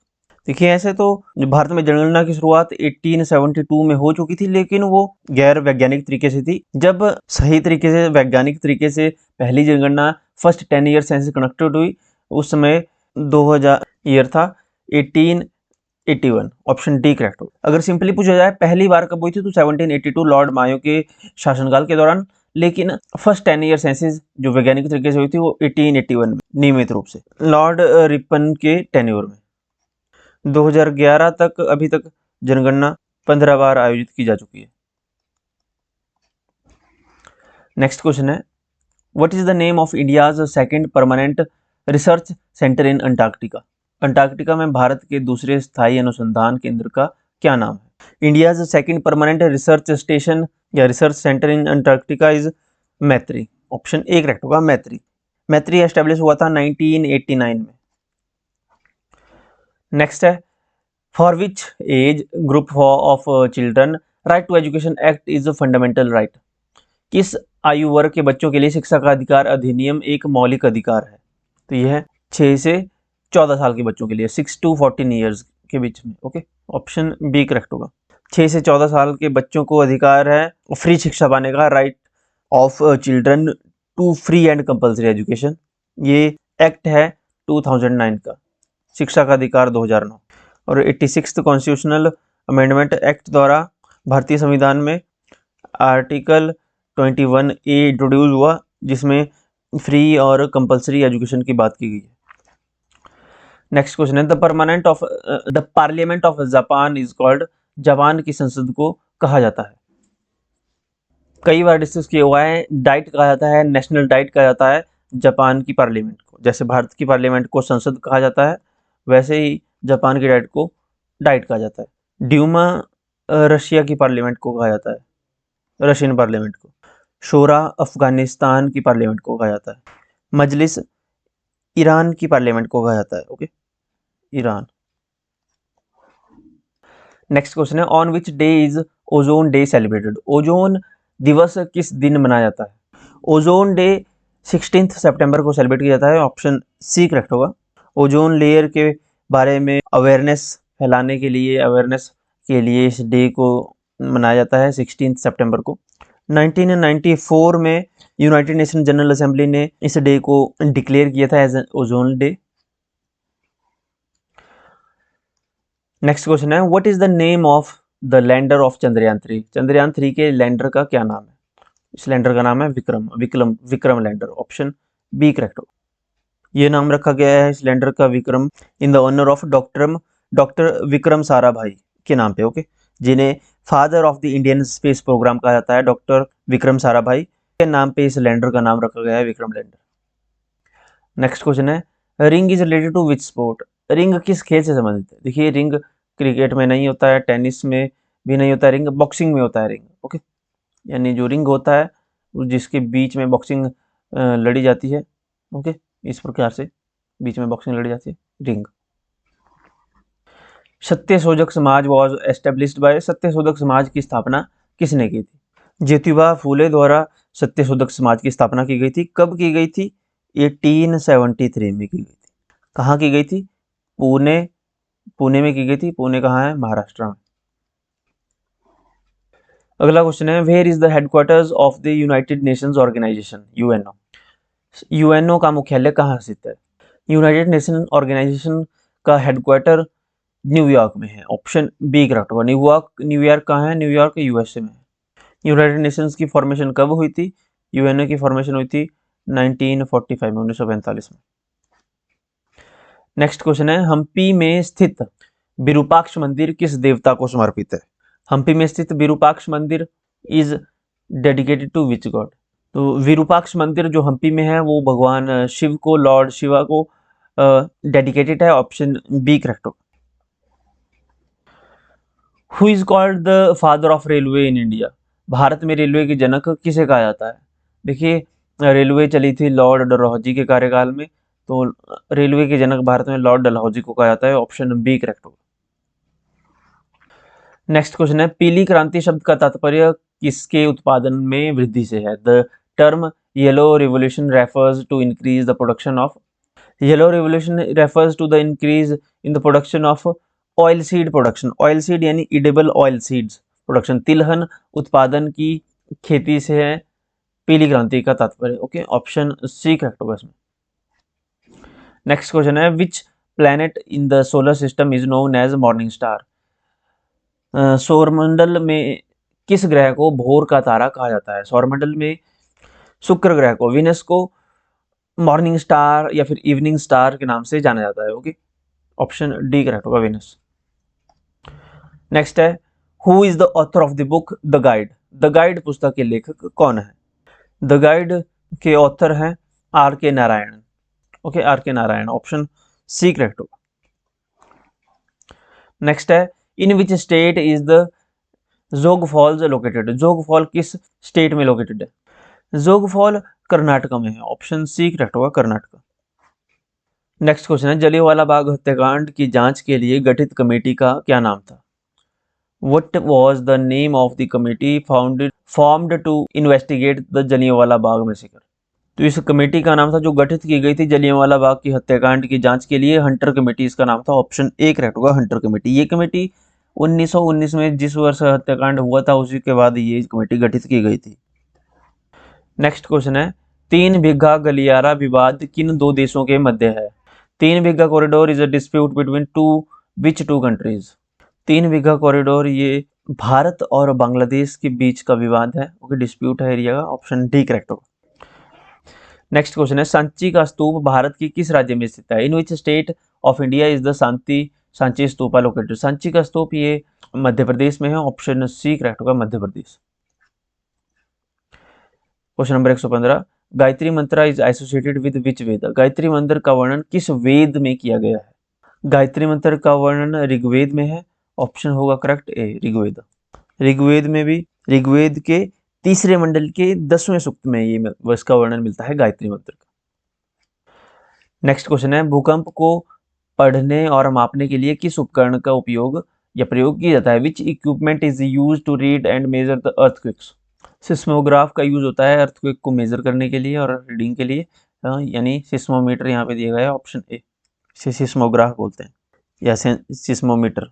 देखिए ऐसे तो भारत में जनगणना की शुरुआत 1872 में हो चुकी थी, लेकिन वो गैर वैज्ञानिक तरीके से थी। जब सही तरीके से वैज्ञानिक तरीके से पहली जनगणना फर्स्ट 10 ईयर सेंसस कंडक्टेड हुई, उस समय 2000 ईयर था 1881। ऑप्शन डी करेक्ट हो। अगर सिंपली पूछा जाए पहली बार कब हुई थी, तो 1782 लॉर्ड मायो के शासनकाल के दौरान। लेकिन फर्स्ट 10 ईयर सेंसस जो वैज्ञानिक तरीके से हुई थी वो 1881 में नियमित रूप से लॉर्ड रिपन के टेन्योर में। 2011 तक अभी तक जनगणना 15 बार आयोजित की जा चुकी है। नेक्स्ट क्वेश्चन है, what is the name of India's second permanent research centre in Antarctica? Antarctica में भारत के दूसरे स्थायी अनुसंधान केंद्र का क्या नाम है? India's second permanent research station या research centre in Antarctica is Maitri. Option A correct होगा, मैत्री। मैत्री एस्टेब्लिश हुआ था 1989 में। नेक्स्ट है, for which age group of children right to education act is a fundamental right? किस आयु वर्ग के बच्चों के लिए शिक्षा का अधिकार अधिनियम एक मौलिक अधिकार है? तो यह है 6 से 14 साल के बच्चों के लिए, 6 to 14 ईयर्स के बीच में। ओके, ऑप्शन बी करेक्ट होगा। 6 से 14 साल के बच्चों को अधिकार है फ्री शिक्षा पाने का, right of children to free and compulsory education. ये एक्ट है 2009 का, शिक्षा का अधिकार 2009। और 86th कॉन्स्टिट्यूशनल अमेंडमेंट एक्ट द्वारा भारतीय संविधान में आर्टिकल 21A इंट्रोड्यूस हुआ, जिसमें फ्री और कंपल्सरी एजुकेशन की बात की गई है। नेक्स्ट क्वेश्चन है, the parliament of Japan is called? Japan की संसद को कहा जाता है? कई बार डिस्कस किया हुआ है, डाइट कहा जाता है, नेशनल डाइट कहा जाता है जापान की पार्लियामेंट को। जैसे भारत की पार्लियामेंट को संसद कहा जाता है, वैसे ही जापान की डाइट को डाइट कहा जाता है। ड्यूमा रशिया की पार्लियामेंट को कहा जाता है, रशियन पार्लियामेंट को। शोरा अफगानिस्तान की पार्लियामेंट को कहा जाता है। मजलिस ईरान की पार्लियामेंट को कहा जाता है। Okay, Iran. नेक्स्ट क्वेश्चन है, on which day is ozone day celebrated? Ozone दिवस किस दिन मनाया जाता है? ओजोन डे 16 सितंबर को सेलिब्रेट किया जाता है। ऑप्शन सी करेक्ट होगा। ओजोन लेयर के बारे में अवेयरनेस फैलाने के लिए, इस डे को मनाया जाता है 16 सितंबर को। 1994 में यूनाइटेड नेशन जनरल असेंबली ने इस डे को डिक्लेयर किया था as ozone day. Next question है, what is the name of the lander of Chandrayaan 3? Chandrayaan 3 के लैंडर का क्या नाम है? इस लैंडर का नाम है Vikram lander. Option B correct हो। ये नाम रखा गया है इस लैंडर का Vikram in the honour of doctor Vikram Sarabhai के नाम पे। ओके, जिन्हें father of the Indian space programme कहा जाता है, डॉक्टर विक्रम साराभाई के नाम पे इस लैंडर का नाम रखा गया है विक्रम लैंडर। नेक्स्ट क्वेश्चन है, ring is related to which sport? Ring किस खेल से संबंधित है? देखिए, रिंग क्रिकेट में नहीं होता है, टेनिस में भी नहीं होता है रिंग, बॉक्सिंग में होता है रिंग। ओके, यानी जो रिंग होता है जिसके बीच में बॉक्सिंग लड़ी जाती है। ओके, इस प्रकार से बीच में बॉक्सिंग लड़ी जाती है, ring. Satyashodhak Samaj was established by? Satyashodhak Samaj की स्थापना किसने की थी? ज्योतिबा फूले द्वारा सत्यशोधक समाज की स्थापना की गई थी। कब की गई थी? 1873 में की गई थी। कहाँ की गई थी? पुणे में की गई थी। पुणे कहाँ है? महाराष्ट्र में। अगला क्वेश्चन है, where is the headquarters of the United Nations organisation? UNO. UNO का मुख्यालय कहाँ स्थित है? यूनाइटेड नेशन ऑर्गेनाइजेशन का हेडक्वार्टर न्यूयॉर्क में है। ऑप्शन बी करेक्ट होगा। न्यूयॉर्क कहाँ है? न्यूयॉर्क यूएसए में है। यूनाइटेड नेशंस की फॉर्मेशन कब हुई थी? यूएनओ की फॉर्मेशन हुई थी 1945 में, 1945 में। नेक्स्ट क्वेश्चन है, हम्पी में स्थित विरूपाक्ष मंदिर किस देवता को समर्पित है? हम्पी में स्थित Virupaksha mandir is dedicated to which god? तो विरूपाक्ष मंदिर जो हम्पी में है वो भगवान शिव को, लॉर्ड शिवा को डेडिकेटेड है। ऑप्शन बी करेक्ट हो। Who is called the father of railway in India? Bharat में रेलवे के जनक किसे कहा जाता है? देखिए, रेलवे चली थी लॉर्ड डलहौजी के कार्यकाल में, तो रेलवे के जनक भारत में लॉर्ड डलहौजी को कहा जाता है। ऑप्शन बी करेक्ट होगा। नेक्स्ट क्वेश्चन है, पीली क्रांति शब्द का तात्पर्य किसके उत्पादन में वृद्धि से है? The term yellow revolution refers to increase the production of yellow revolution refers to the increase in the production of oil seed production. Oil seed यानी इडेबल ऑयल सीड्स प्रोडक्शन, तिलहन उत्पादन की खेती से है पीली क्रांति का तात्पर्य। ओके, ऑप्शन सी करेक्ट होगा इसमें। नेक्स्ट क्वेश्चन है, which planet in the solar system is known as morning star. सौरमंडल में किस ग्रह को भोर का तारा कहा जाता है? सौरमंडल में शुक्र ग्रह को, विनस को मॉर्निंग स्टार या फिर इवनिंग स्टार के नाम से जाना जाता है। ओके, ऑप्शन डी करेक्ट होगा, विनस। नेक्स्ट है, who is the author of the book the guide. The guide पुस्तक के लेखक कौन है? द गाइड के ऑथर हैं आर के नारायण। ओके, आर के नारायण, ऑप्शन सी करेक्ट होगा। नेक्स्ट है, in which state is the जोग फॉल्स लोकेटेड। जोग फॉल किस स्टेट में लोकेटेड है? जोग फॉल कर्नाटक में है, ऑप्शन सी करेक्ट होगा, कर्नाटक। नेक्स्ट क्वेश्चन है, जलियांवाला बाग हत्याकांड की जांच के लिए गठित कमेटी का क्या नाम था? What was the name of the committee formed to investigate the Jallianwala Bagh massacre? तो इस कमेटी का नाम था जो गठित की गई थी जलियांवाला बाग की हत्याकांड की जांच के लिए, हंटर कमेटी इसका नाम था, ऑप्शन ए करेक्ट होगा, हंटर कमेटी। ये कमेटी 1919 में जिस वर्ष हत्याकांड हुआ था उसी के बाद ये कमेटी गठित की गई थी। नेक्स्ट क्वेश्चन है, 3 बीघा गलियारा विवाद किन दो देशों के मध्य है? 3 Bigha corridor is a dispute between which two countries. 3 Bigha corridor ये भारत और बांग्लादेश के बीच का विवाद है। ओके, डिस्प्यूट है एरिया का, ऑप्शन डी करेक्ट होगा। नेक्स्ट क्वेश्चन है, सांची का स्तूप भारत की किस राज्य में स्थित है? In which state of India is the Sanchi stupa located. Sanchi का स्तूप ये मध्य प्रदेश में है, ऑप्शन सी करेक्ट होगा, मध्य प्रदेश। क्वेश्चन नंबर 115, गायत्री मंत्र इज एसोसिएटेड विद विच वेद। गायत्री मंत्र का वर्णन किस वेद में किया गया है? गायत्री मंत्र का वर्णन ऋग्वेद में है, ऑप्शन होगा करेक्ट ए, ऋग्वेद। ऋग्वेद में भी ऋग्वेद के तीसरे मंडल के 10वें सूक्त में ये इसका वर्णन मिलता है गायत्री मंत्र का। नेक्स्ट क्वेश्चन है, भूकंप को पढ़ने और मापने के लिए किस उपकरण का उपयोग या प्रयोग किया जाता है? Which equipment is use to read and measure the earthquakes. Seismograph का यूज होता है अर्थक्वेक को मेजर करने के लिए और रीडिंग के लिए, यानी सिस्मोमीटर यहाँ पे दिया गया है, ऑप्शन ए, इसे सिस्मोग्राफ बोलते हैं या सिस्मोमीटर।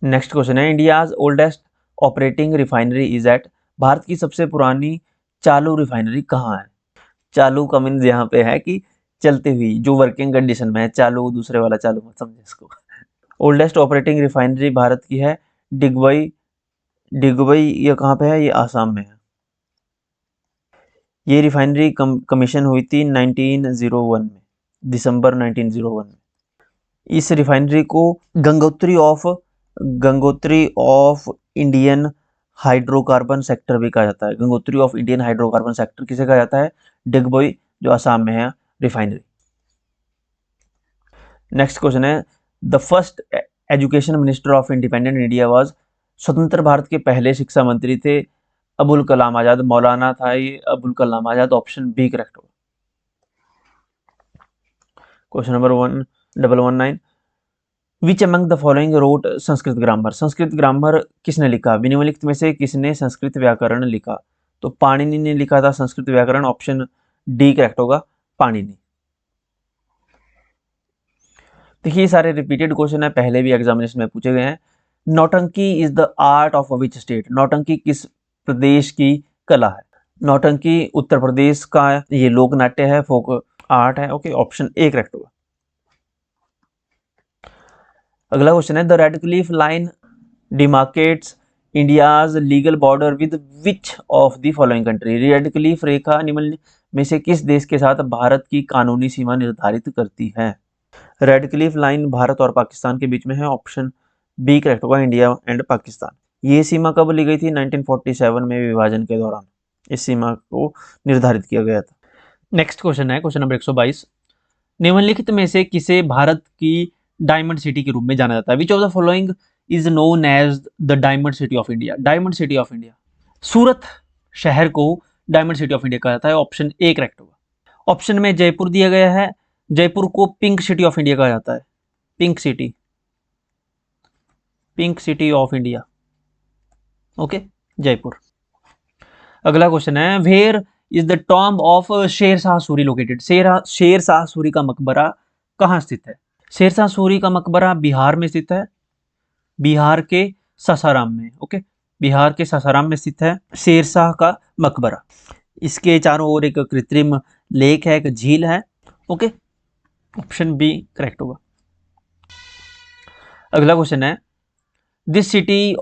नेक्स्ट क्वेश्चन है, India's oldest operating refinery is at. भारत की सबसे पुरानी चालू रिफाइनरी कहाँ है? चालू का मीन्स यहाँ पे है कि चलते हुई, जो वर्किंग कंडीशन में है, चालू दूसरे वाला चालू मत समझे इसको। ओल्डेस्ट ऑपरेटिंग रिफाइनरी भारत की है डिगबई। डिगबई ये कहाँ पे है? ये आसाम में है। ये रिफाइनरी कमीशन हुई थी 1901 में, दिसंबर 1901 में। इस रिफाइनरी को Gangotri of Indian hydrocarbon sector भी कहा जाता है। Gangotri of Indian hydrocarbon sector किसे कहा जाता है? डिगबोई, जो असम में है, रिफाइनरी। नेक्स्ट क्वेश्चन है, the first education minister of independent India was. स्वतंत्र भारत के पहले शिक्षा मंत्री थे अबुल कलाम आजाद। मौलाना था ये Abul Kalam Azad, option B correct होगा। Question number 1119, which among the following wrote Sanskrit grammar. Sanskrit grammar किसने लिखा? निम्नलिखित में से किसने संस्कृत व्याकरण लिखा? तो पाणिनि ने लिखा था संस्कृत व्याकरण, ऑप्शन डी करेक्ट होगा, पाणिनि। देखिए सारे रिपीटेड क्वेश्चन है, पहले भी एग्जामिनेशन में पूछे गए हैं। नौटंकी is the art of which state. नौटंकी किस प्रदेश की कला है? नौटंकी उत्तर प्रदेश का ये लोक नाट्य है, फोक आर्ट है। ओके, ऑप्शन ए करेक्ट होगा। अगला क्वेश्चन है, the red cliff line demarcates India's legal border with which of the following country. Red cliff रेखा निम्न में से किस देश के साथ भारत की कानूनी सीमा निर्धारित करती है? रेड क्लिफ लाइन भारत और पाकिस्तान के बीच में है, ऑप्शन बी करेक्ट होगा, इंडिया एंड पाकिस्तान। ये सीमा कब ली गई थी? 1947 में विभाजन के दौरान इस सीमा को निर्धारित किया गया था। नेक्स्ट क्वेश्चन है, क्वेश्चन नंबर 122, निम्नलिखित में से किसे भारत की डायमंड सिटी के रूप में जाना जाता है? Which of the following is known as the diamond city of India. Diamond city of India, Surat शहर को डायमंड सिटी ऑफ इंडिया कहा जाता है, ऑप्शन ए करेक्ट होगा। ऑप्शन में जयपुर दिया गया है, जयपुर को पिंक सिटी ऑफ इंडिया कहा जाता है, pink city of India. Okay, Jaipur. अगला क्वेश्चन है, where is the tomb of Sher Shah Suri located. शेर शाह सूरी का मकबरा कहाँ स्थित है? शेर शाह सूरी का मकबरा बिहार में स्थित है, बिहार के सासाराम में। ओके, बिहार के सासाराम में स्थित है शेर शाह का मकबरा। इसके चारों ओर एक कृत्रिम लेक है, एक झील है। ओके, ऑप्शन बी करेक्ट होगा। अगला क्वेश्चन है, this city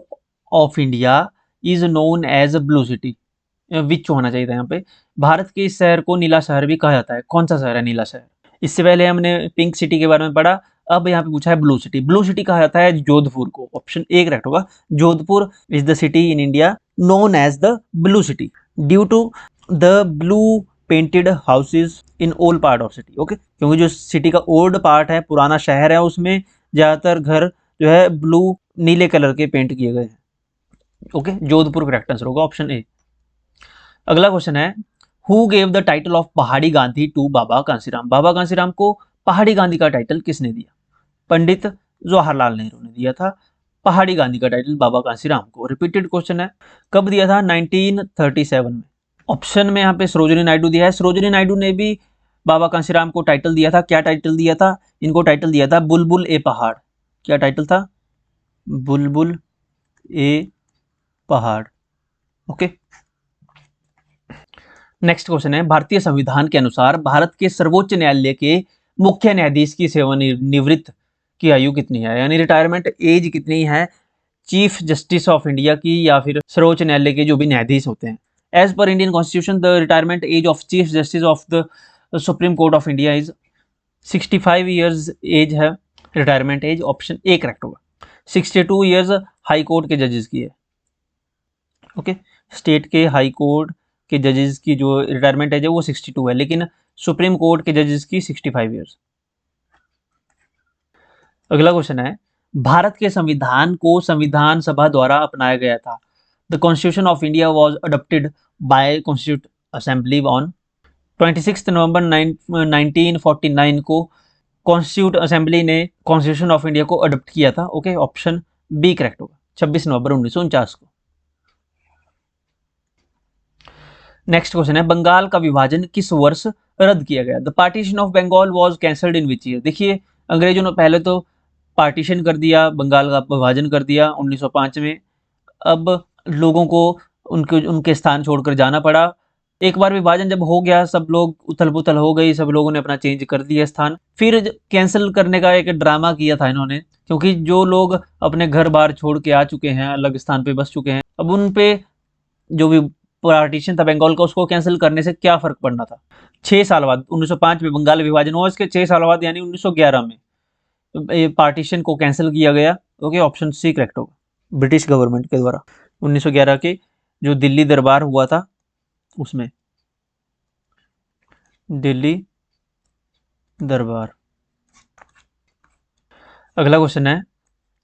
of India is known as blue city, which होना चाहिए था यहाँ पे। भारत के इस शहर को नीला शहर भी कहा जाता है। कौन सा शहर है नीला शहर? इससे पहले हमने पिंक सिटी के बारे में पढ़ा, अब यहाँ पे पूछा है ब्लू सिटी। ब्लू सिटी कहा जाता है जोधपुर को। ऑप्शन ए करेक्ट होगा। Jodhpur is the city in India known as the blue city due to the blue painted houses in all part of city. Okay, क्योंकि जो सिटी का ओल्ड पार्ट है, पुराना शहर है, उसमें ज्यादातर घर जो है ब्लू नीले कलर के पेंट किए गए हैं। ओके, जोधपुर करेक्ट आंसर होगा, ऑप्शन ए। अगला क्वेश्चन है, who gave the title of पहाड़ी गांधी टू बाबा कांसीराम। बाबा कांसीराम को पहाड़ी गांधी का टाइटल किसने दिया? पंडित जवाहरलाल नेहरू ने दिया था पहाड़ी गांधी का टाइटल बाबा कांसीराम को। रिपीटेड क्वेश्चन है, कब दिया था? 1937 में। ऑप्शन में यहाँ पे सरोजिनी नायडू दिया है। सरोजिनी नायडू ने भी बाबा कांसीराम को टाइटल दिया था। क्या टाइटल दिया था? इनको टाइटल दिया था बुलबुल ए पहाड़। क्या टाइटल था? बुलबुल ए पहाड़। ओके, नेक्स्ट क्वेश्चन है, भारतीय संविधान के अनुसार भारत के सर्वोच्च न्यायालय के मुख्य न्यायाधीश की सेवानिवृत्त की आयु कितनी है, यानी रिटायरमेंट एज कितनी है चीफ जस्टिस ऑफ इंडिया की या फिर सर्वोच्च न्यायालय के जो भी न्यायाधीश होते हैं? As per Indian constitution the retirement age of chief justice of the supreme court of India is 65 years age है retirement age. Option A correct होगा। 62 ईयर्स हाई कोर्ट के जजेस की है। ओके, स्टेट के हाई कोर्ट के जजेस की जो रिटायरमेंट एज है वो 62 है, लेकिन सुप्रीम कोर्ट के जजेस की 65 ईयर्स। अगला क्वेश्चन है, भारत के संविधान को संविधान सभा द्वारा अपनाया गया था। The constitution of India was adopted by constitute assembly on 26 नवंबर 1949 को कॉन्स्टिट्यूट असेंबली ने कॉन्स्टिट्यूशन ऑफ इंडिया को अडोप्ट किया था। ओके, ऑप्शन बी करेक्ट होगा, 26 नवंबर 1949 को। नेक्स्ट क्वेश्चन है, बंगाल का विभाजन किस वर्ष रद्द किया गया? The partition of Bengal was cancelled in which year. देखिए, अंग्रेजों ने पहले तो पार्टीशन कर दिया, बंगाल का विभाजन कर दिया 1905 में। अब लोगों को उनके उनके स्थान छोड़कर जाना पड़ा। एक बार विभाजन जब हो गया, सब लोग उथल पुथल हो गई, सब लोगों ने अपना चेंज कर दिया स्थान। फिर कैंसिल करने का एक ड्रामा किया था इन्होंने, क्योंकि जो लोग अपने घर बार छोड़ के आ चुके हैं, अलग स्थान पे बस चुके हैं, अब उन पे जो भी पार्टीशन था बंगाल का, उसको कैंसिल करने से क्या फर्क पड़ना था। 6 साल बाद 1905 में बंगाल विभाजन हुआ, इसके 6 साल बाद यानी 1911 में पार्टीशन को कैंसिल किया गया। ओके, ऑप्शन सी करेक्ट होगा, ब्रिटिश गवर्नमेंट के द्वारा 1911 के जो दिल्ली दरबार हुआ था उसमें। दिल्ली दरबार। अगला क्वेश्चन है,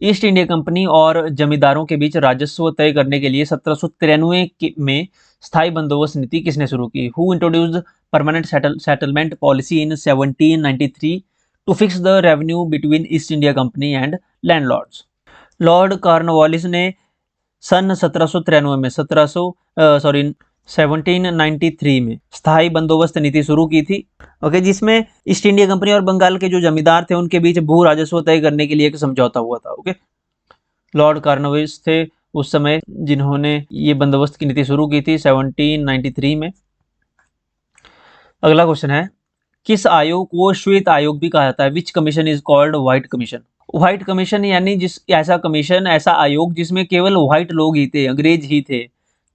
ईस्ट इंडिया कंपनी और जमींदारों के बीच राजस्व तय करने के लिए 1793 में स्थायी बंदोबस्त नीति किसने शुरू की? Who introduced permanent settlement policy in 1793 to fix the revenue between East India company and landlords? Lord Cornwallis ने सन 1793 में 1793 में स्थायी बंदोबस्त नीति शुरू की थी। ओके, जिसमें ईस्ट इंडिया कंपनी और बंगाल के जो जमींदार थे उनके बीच भू राजस्व तय करने के लिए एक समझौता हुआ था। ओके, लॉर्ड कॉर्नवालिस थे उस समय जिन्होंने ये बंदोबस्त की नीति शुरू की थी 1793 में। अगला क्वेश्चन है, किस आयोग को श्वेत आयोग भी कहा जाता है? Which commission is called white commission? White commission यानी जिस ऐसा कमीशन, ऐसा आयोग जिसमें केवल व्हाइट लोग ही थे, अंग्रेज ही थे,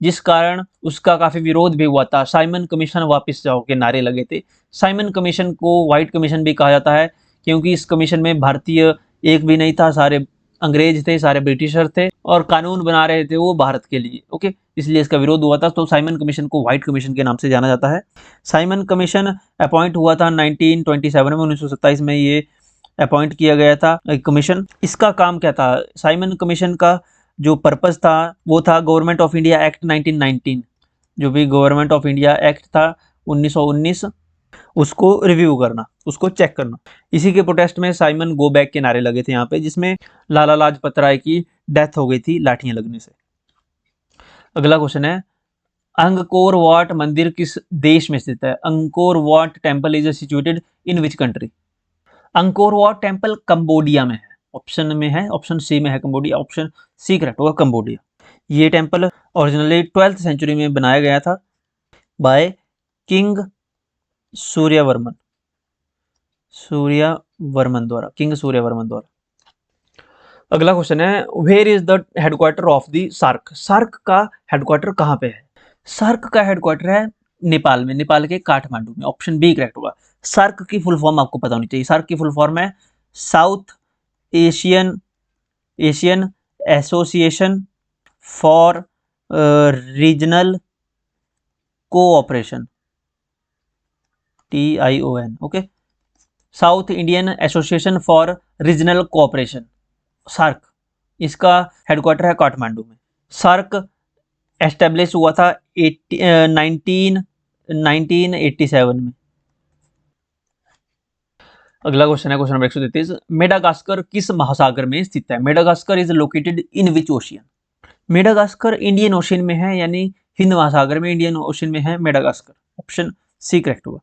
जिस कारण उसका काफी विरोध भी हुआ था। साइमन कमीशन वापस जाओ के नारे लगे थे। साइमन कमीशन को व्हाइट कमीशन भी कहा जाता है क्योंकि इस कमीशन में भारतीय एक भी नहीं था, सारे अंग्रेज थे, सारे ब्रिटिशर थे और कानून बना रहे थे वो भारत के लिए। ओके, इसलिए इसका विरोध हुआ था, तो साइमन कमीशन को व्हाइट कमीशन के नाम से जाना जाता है। साइमन कमीशन अपॉइंट हुआ था 1927 में, 1927 में ये अपॉइंट किया गया था कमीशन। इसका काम क्या था? साइमन कमीशन का जो पर्पस था वो था गवर्नमेंट ऑफ इंडिया एक्ट 1919, जो भी गवर्नमेंट ऑफ इंडिया एक्ट था 1919, उसको रिव्यू करना, उसको चेक करना। इसी के प्रोटेस्ट में साइमन गो बैक के नारे लगे थे यहाँ पे, जिसमें लाला लाजपत राय की डेथ हो गई थी लाठियां लगने से। अगला क्वेश्चन है, अंगकोर वाट मंदिर किस देश में स्थित है? Angkor Wat temple is situated in which country? Angkor Wat temple Cambodia में है। ऑप्शन में है, ऑप्शन सी में है कंबोडिया, ऑप्शन सी करेक्ट होगा कंबोडिया। ये टेम्पल ओरिजिनली 12th सेंचुरी में बनाया गया था बाय किंग सूर्यवर्मन द्वारा, किंग सूर्यवर्मन द्वारा। अगला क्वेश्चन है, where is the headquarter of the SAARC? SAARC का हेडक्वार्टर कहाँ पे है? सार्क का हेडक्वार्टर है नेपाल में, नेपाल के काठमांडू में। ऑप्शन बी करेक्ट होगा। सार्क की फुल फॉर्म आपको पता होनी चाहिए। सार्क की फुल फॉर्म है South Asian association for regional cooperation, TION। Okay, South Indian association for regional cooperation, SAARC, इसका हेडक्वार्टर है काठमांडू में। सार्क एस्टेब्लिश हुआ था 1987 में। अगला क्वेश्चन है क्वेश्चन नंबर 133, मेडागास्कर किस महासागर में स्थित है? Madagascar is located in which ocean? Madagascar Indian ocean में है, यानी हिंद महासागर में, इंडियन ओशियन में है मेडागास्कर। ऑप्शन सी करेक्ट होगा।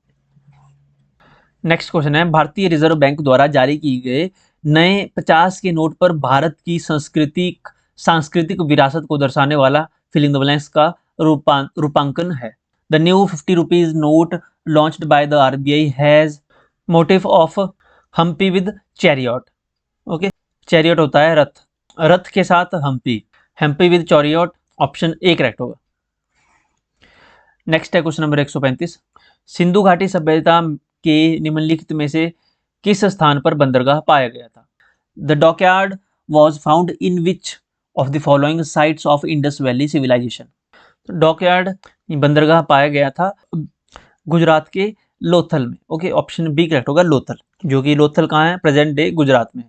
नेक्स्ट क्वेश्चन है, भारतीय रिजर्व बैंक द्वारा जारी किए गए नए 50 के नोट पर भारत की सांस्कृतिक विरासत को दर्शाने वाला फिलिंग द ब्लैंक्स का रूपांकन है। The new 50 rupees note launched by the RBI has motif of Hampi with chariot. Okay, chariot होता है रथ, रथ के साथ Hampi with chariot. Option A correct होगा। नेक्स्ट है क्वेश्चन नंबर 135, सिंधु घाटी सभ्यता के निम्नलिखित में से किस स्थान पर बंदरगाह पाया गया था? The dockyard was found in which of the following sites of Indus valley civilisation? Dockyard बंदरगाह पाया गया था गुजरात के लोथल में। ओके, ऑप्शन बी करेक्ट होगा, लोथल, जो कि लोथल कहाँ है? प्रेजेंट डे गुजरात में।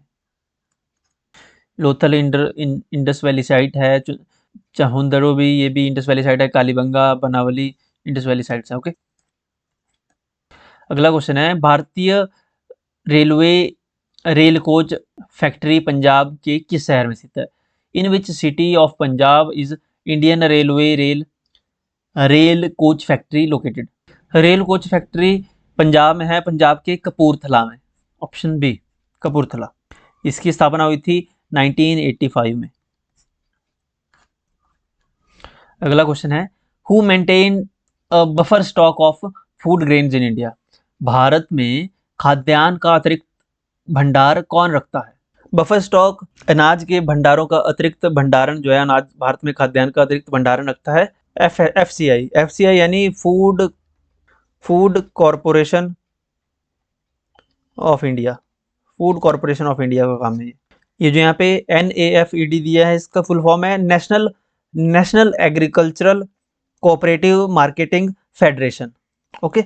लोथल इंडस वैली साइट है। चाहुंदरो भी, ये भी इंडस वैली साइट है। कालीबंगा, बनावली इंडस वैली साइट्स है। ओके, अगला क्वेश्चन है, भारतीय रेल कोच फैक्ट्री पंजाब के किस शहर में स्थित है? In which city of Punjab is Indian railway rail coach factory located? Rail coach factory Punjab में है, पंजाब के कपूरथला में। Option B Kapurthala. इसकी स्थापना हुई थी 1985 में। अगला क्वेश्चन है, who maintain a buffer stock of food grains in India? Bharat में खाद्यान्न का अतिरिक्त भंडार कौन रखता है? बफर स्टॉक अनाज के भंडारों का अतिरिक्त भंडारण जो है, अनाज भारत में खाद्यान्न का अतिरिक्त भंडारण रखता है FCI यानी food corporation of India. Food corporation of India का काम है ये जो यहाँ पे NAFED दिया है, इसका फुल फॉर्म है national agricultural cooperative marketing federation. Okay,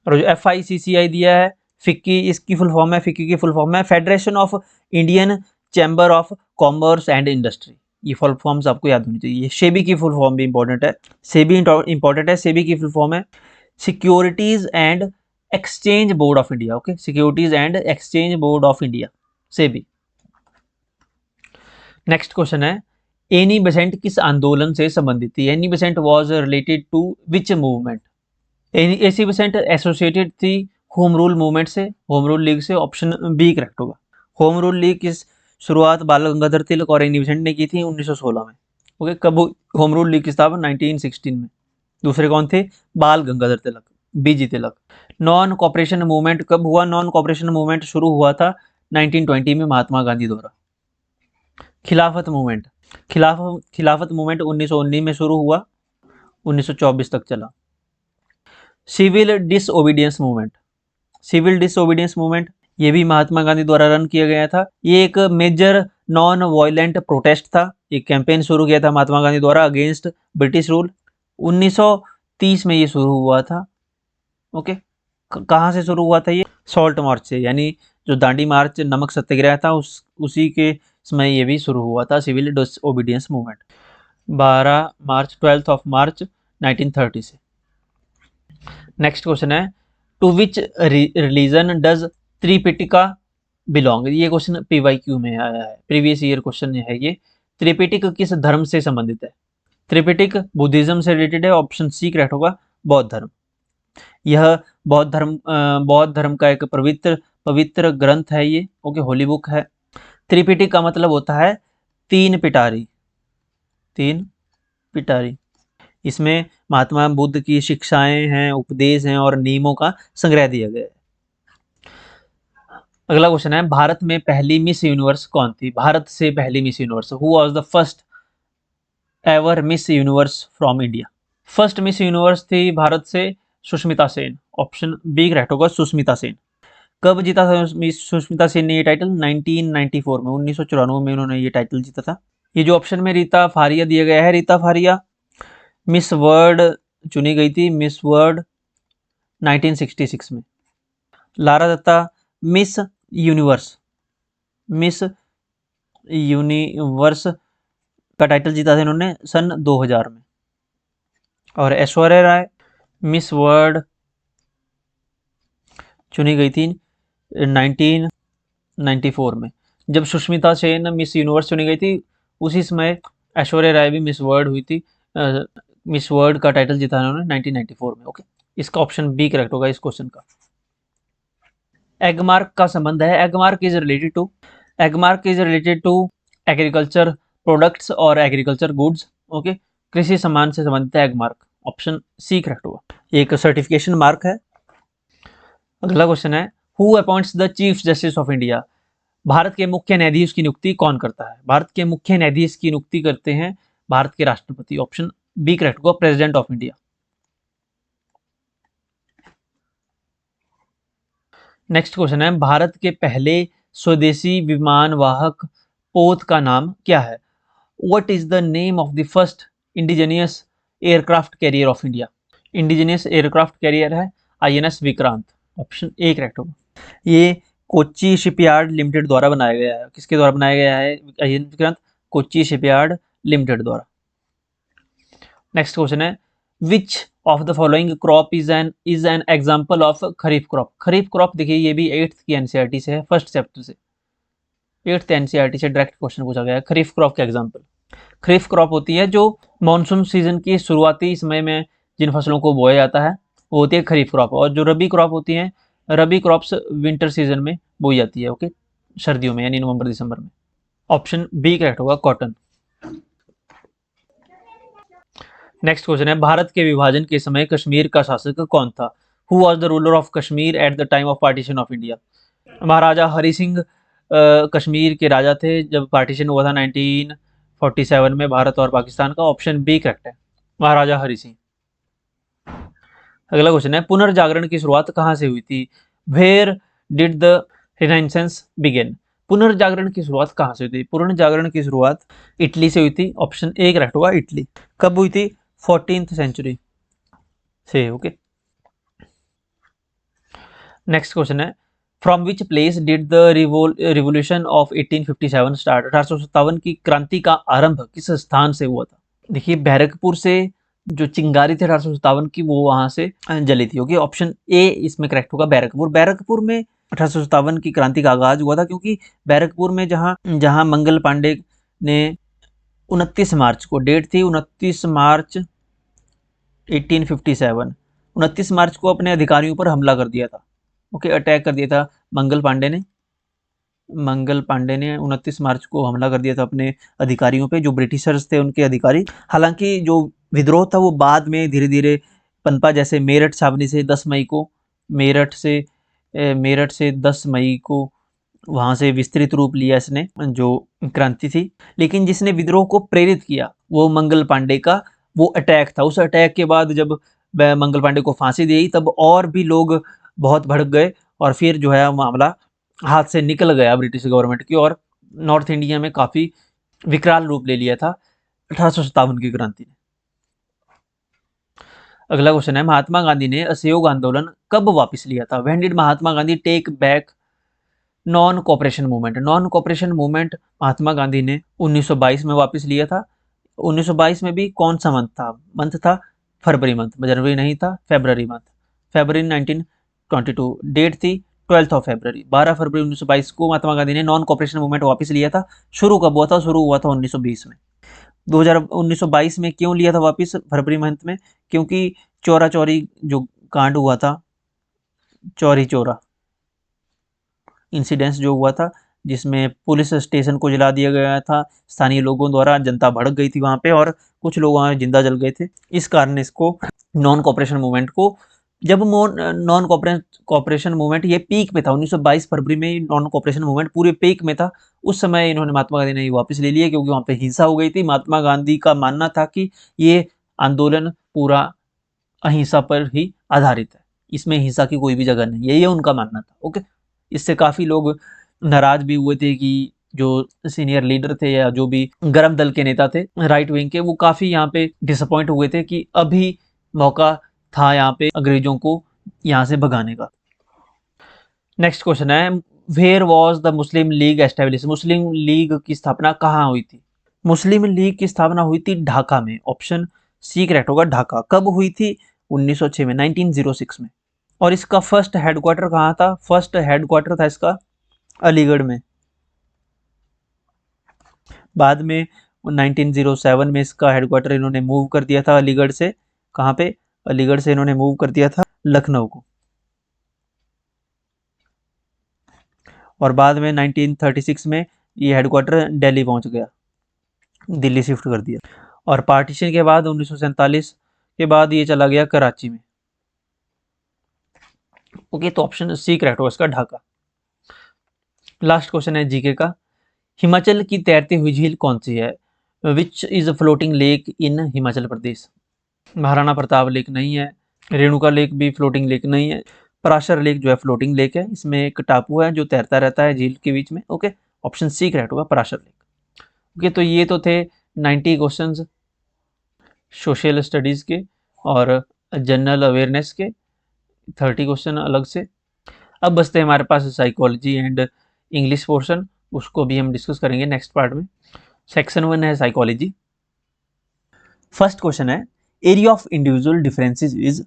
और जो FICCI दिया है फिक्की, इसकी फुल फॉर्म है, फिक्की की फुल फॉर्म है federation of Indian chamber of commerce and industry. ये फुल फॉर्म्स आपको याद होनी चाहिए। सेबी की फुल फॉर्म भी इंपॉर्टेंट है, सेबी इंपॉर्टेंट है। सेबी की फुल फॉर्म है securities and exchange board of India. Okay, securities and exchange board of India, SEBI. Next question है, एनी बेसेंट किस आंदोलन से संबंधित थी? Annie Besant was related to which movement? एसी बेसेंट एसोसिएटेड थी होम रूल मूवमेंट से, होम रूल लीग से। ऑप्शन बी करेक्ट होगा। होम रूल लीग की शुरुआत बाल गंगाधर तिलक और एनी बेसेंट ने की थी 1916 में। ओके, कब होम रूल लीग की स्थापना? 1916 में। दूसरे कौन थे? बाल गंगाधर तिलक, BG तिलक। नॉन कॉपरेशन मूवमेंट कब हुआ? नॉन कॉपरेशन मूवमेंट शुरू हुआ था 1920 में महात्मा गांधी द्वारा। खिलाफत मूवमेंट 1919 में शुरू हुआ, 1924 तक चला। सिविल डिसओबीडियंस मूवमेंट ये भी महात्मा गांधी द्वारा रन किया गया था। ये एक मेजर नॉन वायलेंट प्रोटेस्ट था। एक कैंपेन शुरू किया था महात्मा गांधी द्वारा अगेंस्ट ब्रिटिश रूल। 1930 में ये शुरू हुआ था। ओके, कहाँ से शुरू हुआ था? ये सॉल्ट मार्च से, यानी जो दांडी मार्च, नमक सत्याग्रह था, उसी के समय ये भी शुरू हुआ था, सिविल डिसओबीडियंस मूवमेंट। 12 मार्च 1930 से। नेक्स्ट क्वेश्चन है, to which religion does Tripitaka belong? ये क्वेश्चन PYQ में आया है, प्रीवियस ईयर क्वेश्चन है ये। त्रिपिटिक किस धर्म से संबंधित है? त्रिपिटक बुद्धिज्म से रिलेटेड है, ऑप्शन सी करेक्ट होगा, बौद्ध धर्म। यह बौद्ध धर्म का एक पवित्र पवित्र ग्रंथ है ये, ओके, होली बुक है। त्रिपिटक का मतलब होता है तीन पिटारी, तीन पिटारी। इसमें महात्मा बुद्ध की शिक्षाएं हैं, उपदेश हैं और नियमों का संग्रह दिया गया है। अगला क्वेश्चन है, भारत में पहली मिस यूनिवर्स कौन थी? भारत से पहली miss universe, who was the first ever miss universe from India? First miss universe थी भारत से Sushmita Sen, option B correct होगा, सुष्मिता सेन। कब जीता था मिस सुष्मिता सेन ने ये टाइटल? 1994 में, 1994 में उन्होंने ये टाइटल जीता था। ये जो ऑप्शन में रीता फारिया दिया गया है, रीता फारिया मिस वर्ल्ड चुनी गई थी, मिस वर्ल्ड 1966 में। Lara Dutta miss universe, miss universe का टाइटल जीता था इन्होंने सन 2000 में। और ऐश्वर्या राय मिस वर्ल्ड चुनी गई थी 1994 में। जब सुष्मिता सेन मिस यूनिवर्स चुनी गई थी उसी समय ऐश्वर्या राय भी मिस वर्ल्ड हुई थी, मिस वर्ल्ड का टाइटल जीता उन्होंने 1994 में, ओके। इसका ऑप्शन बी करेक्ट होगा इस क्वेश्चन का। एगमार्क का संबंध है, Agmark is related to agriculture products और एग्रीकल्चर गुड्स, ओके। कृषि सम्मान से संबंधित है एगमार्क, ऑप्शन सी करेक्ट होगा, एक सर्टिफिकेशन मार्क है। अगला क्वेश्चन है, who appoints the chief justice of India? Bharat के मुख्य न्यायाधीश की नियुक्ति कौन करता है? भारत के मुख्य न्यायाधीश की नियुक्ति करते हैं भारत के राष्ट्रपति, ऑप्शन बी करेक्ट होगा, president of India. Next question है, भारत के पहले स्वदेशी विमान वाहक पोत का नाम क्या है? What is the name of the first indigenous aircraft carrier of India? Indigenous aircraft carrier है INS Vikrant, option A correct होगा। ये कोच्चि शिपयार्ड लिमिटेड द्वारा बनाया गया है। किसके द्वारा बनाया गया है INS Vikrant? Kochi shipyard limited द्वारा। नेक्स्ट क्वेश्चन है, which of the following crop is an example of kharif crop? Kharif crop देखिए ये भी 8th की NCERT से है, फर्स्ट चैप्टर से, 8th NCERT से डायरेक्ट क्वेश्चन पूछा गया है। खरीफ क्रॉप के एग्जाम्पल, खरीफ क्रॉप होती है जो मानसून सीजन की शुरुआती समय में जिन फसलों को बोया जाता है वो होती है खरीफ क्रॉप। और जो रबी क्रॉप होती है, रबी क्रॉप्स विंटर सीजन में बोई जाती है, ओके, सर्दियों में यानी नवंबर दिसंबर में। ऑप्शन बी करेक्ट होगा, कॉटन। नेक्स्ट क्वेश्चन है, भारत के विभाजन के समय कश्मीर का शासक कौन था? Who was the ruler of Kashmir at the time of partition of India? Maharaja Hari Singh Kashmir के राजा थे जब पार्टीशन हुआ था 1947 में भारत और पाकिस्तान का, ऑप्शन बी करेक्ट है, महाराजा हरि सिंह। अगला क्वेश्चन है, पुनर्जागरण की शुरुआत कहाँ से हुई थी? Where did the renaissance begin? पुनर्जागरण की शुरुआत कहाँ से हुई थी? पुनर्जागरण की शुरुआत इटली से हुई थी, ऑप्शन ए करेक्ट होगा, इटली। कब हुई थी? 14th सेंचुरी से, ओके। नेक्स्ट क्वेश्चन है, from which place did the revolution of 1857 start? 1857 की क्रांति का आरंभ किस स्थान से हुआ था? देखिए बैरकपुर से जो चिंगारी थी 1857 की वो वहां से जली थी, ओके। ऑप्शन ए इसमें करेक्ट होगा, बैरकपुर। बैरकपुर में 1857 की क्रांति का आगाज हुआ था क्योंकि बैरकपुर में जहां मंगल पांडे ने 29 मार्च को, डेट थी 29 मार्च 1857, 29 मार्च को अपने अधिकारियों पर हमला कर दिया था, ओके, अटैक कर दिया था मंगल पांडे ने 29 मार्च को हमला कर दिया था अपने अधिकारियों पे, जो ब्रिटिशर्स थे उनके अधिकारी। हालांकि जो विद्रोह था वो बाद में धीरे धीरे पनपा, जैसे मेरठ छावनी से 10 मई को, मेरठ से 10 मई को वहां से विस्तृत रूप लिया इसने, जो क्रांति थी। लेकिन जिसने विद्रोह को प्रेरित किया वो मंगल पांडे का वो अटैक था। उस अटैक के बाद जब मंगल पांडे को फांसी दी तब और भी लोग बहुत भड़क गए और फिर जो है मामला हाथ से निकल गया ब्रिटिश गवर्नमेंट की, और नॉर्थ इंडिया में काफी विकराल रूप ले लिया था 1857 की क्रांति ने। अगला क्वेश्चन है, महात्मा गांधी ने असहयोग आंदोलन कब वापस लिया था? When did Mahatma Gandhi take back non cooperation movement? Non cooperation movement Mahatma Gandhi ने 1922 में वापस लिया था। 1922 में भी कौन सा मंथ था? फरवरी मंथ, जनवरी नहीं था, फरवरी मंथ, फरवरी 1922, डेट थी 12th ऑफ फरवरी, 12 फरवरी 1922 को महात्मा गांधी ने नॉन कोऑपरेशन मूवमेंट वापस लिया था। शुरू कब हुआ था? शुरू हुआ था 1920 में। 1922 में क्यों लिया था वापस फरवरी मंथ में? क्योंकि चोरा चोरी जो कांड हुआ था, चौरी चौरा इंसिडेंस जो हुआ था, जिसमें पुलिस स्टेशन को जला दिया गया था स्थानीय लोगों द्वारा, जनता भड़क गई थी वहां पे और कुछ लोग वहां जिंदा जल गए थे। इस कारण इसको नॉन कॉपरेशन मूवमेंट को, जब नॉन कॉपरेशन मूवमेंट ये पीक पे था 1922 फरवरी में, नॉन कॉपरेशन मूवमेंट पूरे पीक में था, उस समय इन्होंने महात्मा गांधी ने वापस ले लिया क्योंकि वहां पे हिंसा हो गई थी। महात्मा गांधी का मानना था कि ये आंदोलन पूरा अहिंसा पर ही आधारित है, इसमें हिंसा की कोई भी जगह नहीं है, ये उनका मानना था। ओके, इससे काफी लोग नाराज भी हुए थे कि जो सीनियर लीडर थे या जो भी गर्म दल के नेता थे राइट विंग के, वो काफी यहाँ पे डिसअपॉइंट हुए थे कि अभी मौका था यहाँ पे अंग्रेजों को यहाँ से भगाने का। नेक्स्ट क्वेश्चन है, where was the Muslim league establish? Muslim league की स्थापना कहाँ हुई थी? मुस्लिम लीग की स्थापना हुई थी ढाका में। ऑप्शन सी करेक्ट होगा, ढाका। कब हुई थी? 1906 में, 1906 में। और इसका फर्स्ट हेडक्वार्टर कहाँ था? फर्स्ट हेडक्वार्टर था इसका अलीगढ़ में। बाद में 1907 में इसका हेडक्वार्टर इन्होंने मूव कर दिया था अलीगढ़ से। कहाँ पे? अलीगढ़ से इन्होंने मूव कर दिया था लखनऊ को। और बाद में 1936 में ये हेडक्वार्टर दिल्ली पहुंच गया, दिल्ली शिफ्ट कर दिया। और पार्टीशन के बाद 1947 के बाद ये चला गया कराची में। ओके, तो ऑप्शन सी करेक्ट होगा इसका, ढाका। लास्ट क्वेश्चन है जीके का, हिमाचल की तैरती हुई झील कौन सी है? Which is floating lake in Himachal Pradesh? Maharana Pratap lake नहीं है, रेणुका लेक भी फ्लोटिंग लेक नहीं है, पराशर लेक जो है फ्लोटिंग लेक है, इसमें एक टापू है जो तैरता रहता है झील के बीच में। ओके, ऑप्शन सी करेक्ट होगा, पराशर लेक। ओके, तो ये तो थे 90 क्वेश्चंस सोशल स्टडीज के और जनरल अवेयरनेस के, 30 क्वेश्चन अलग से। अब बचते हैं हमारे पास साइकोलॉजी एंड इंग्लिश पोर्शन, उसको भी हम डिस्कस करेंगे नेक्स्ट पार्ट में। सेक्शन 1 है साइकोलॉजी। फर्स्ट क्वेश्चन है, area of individual differences is,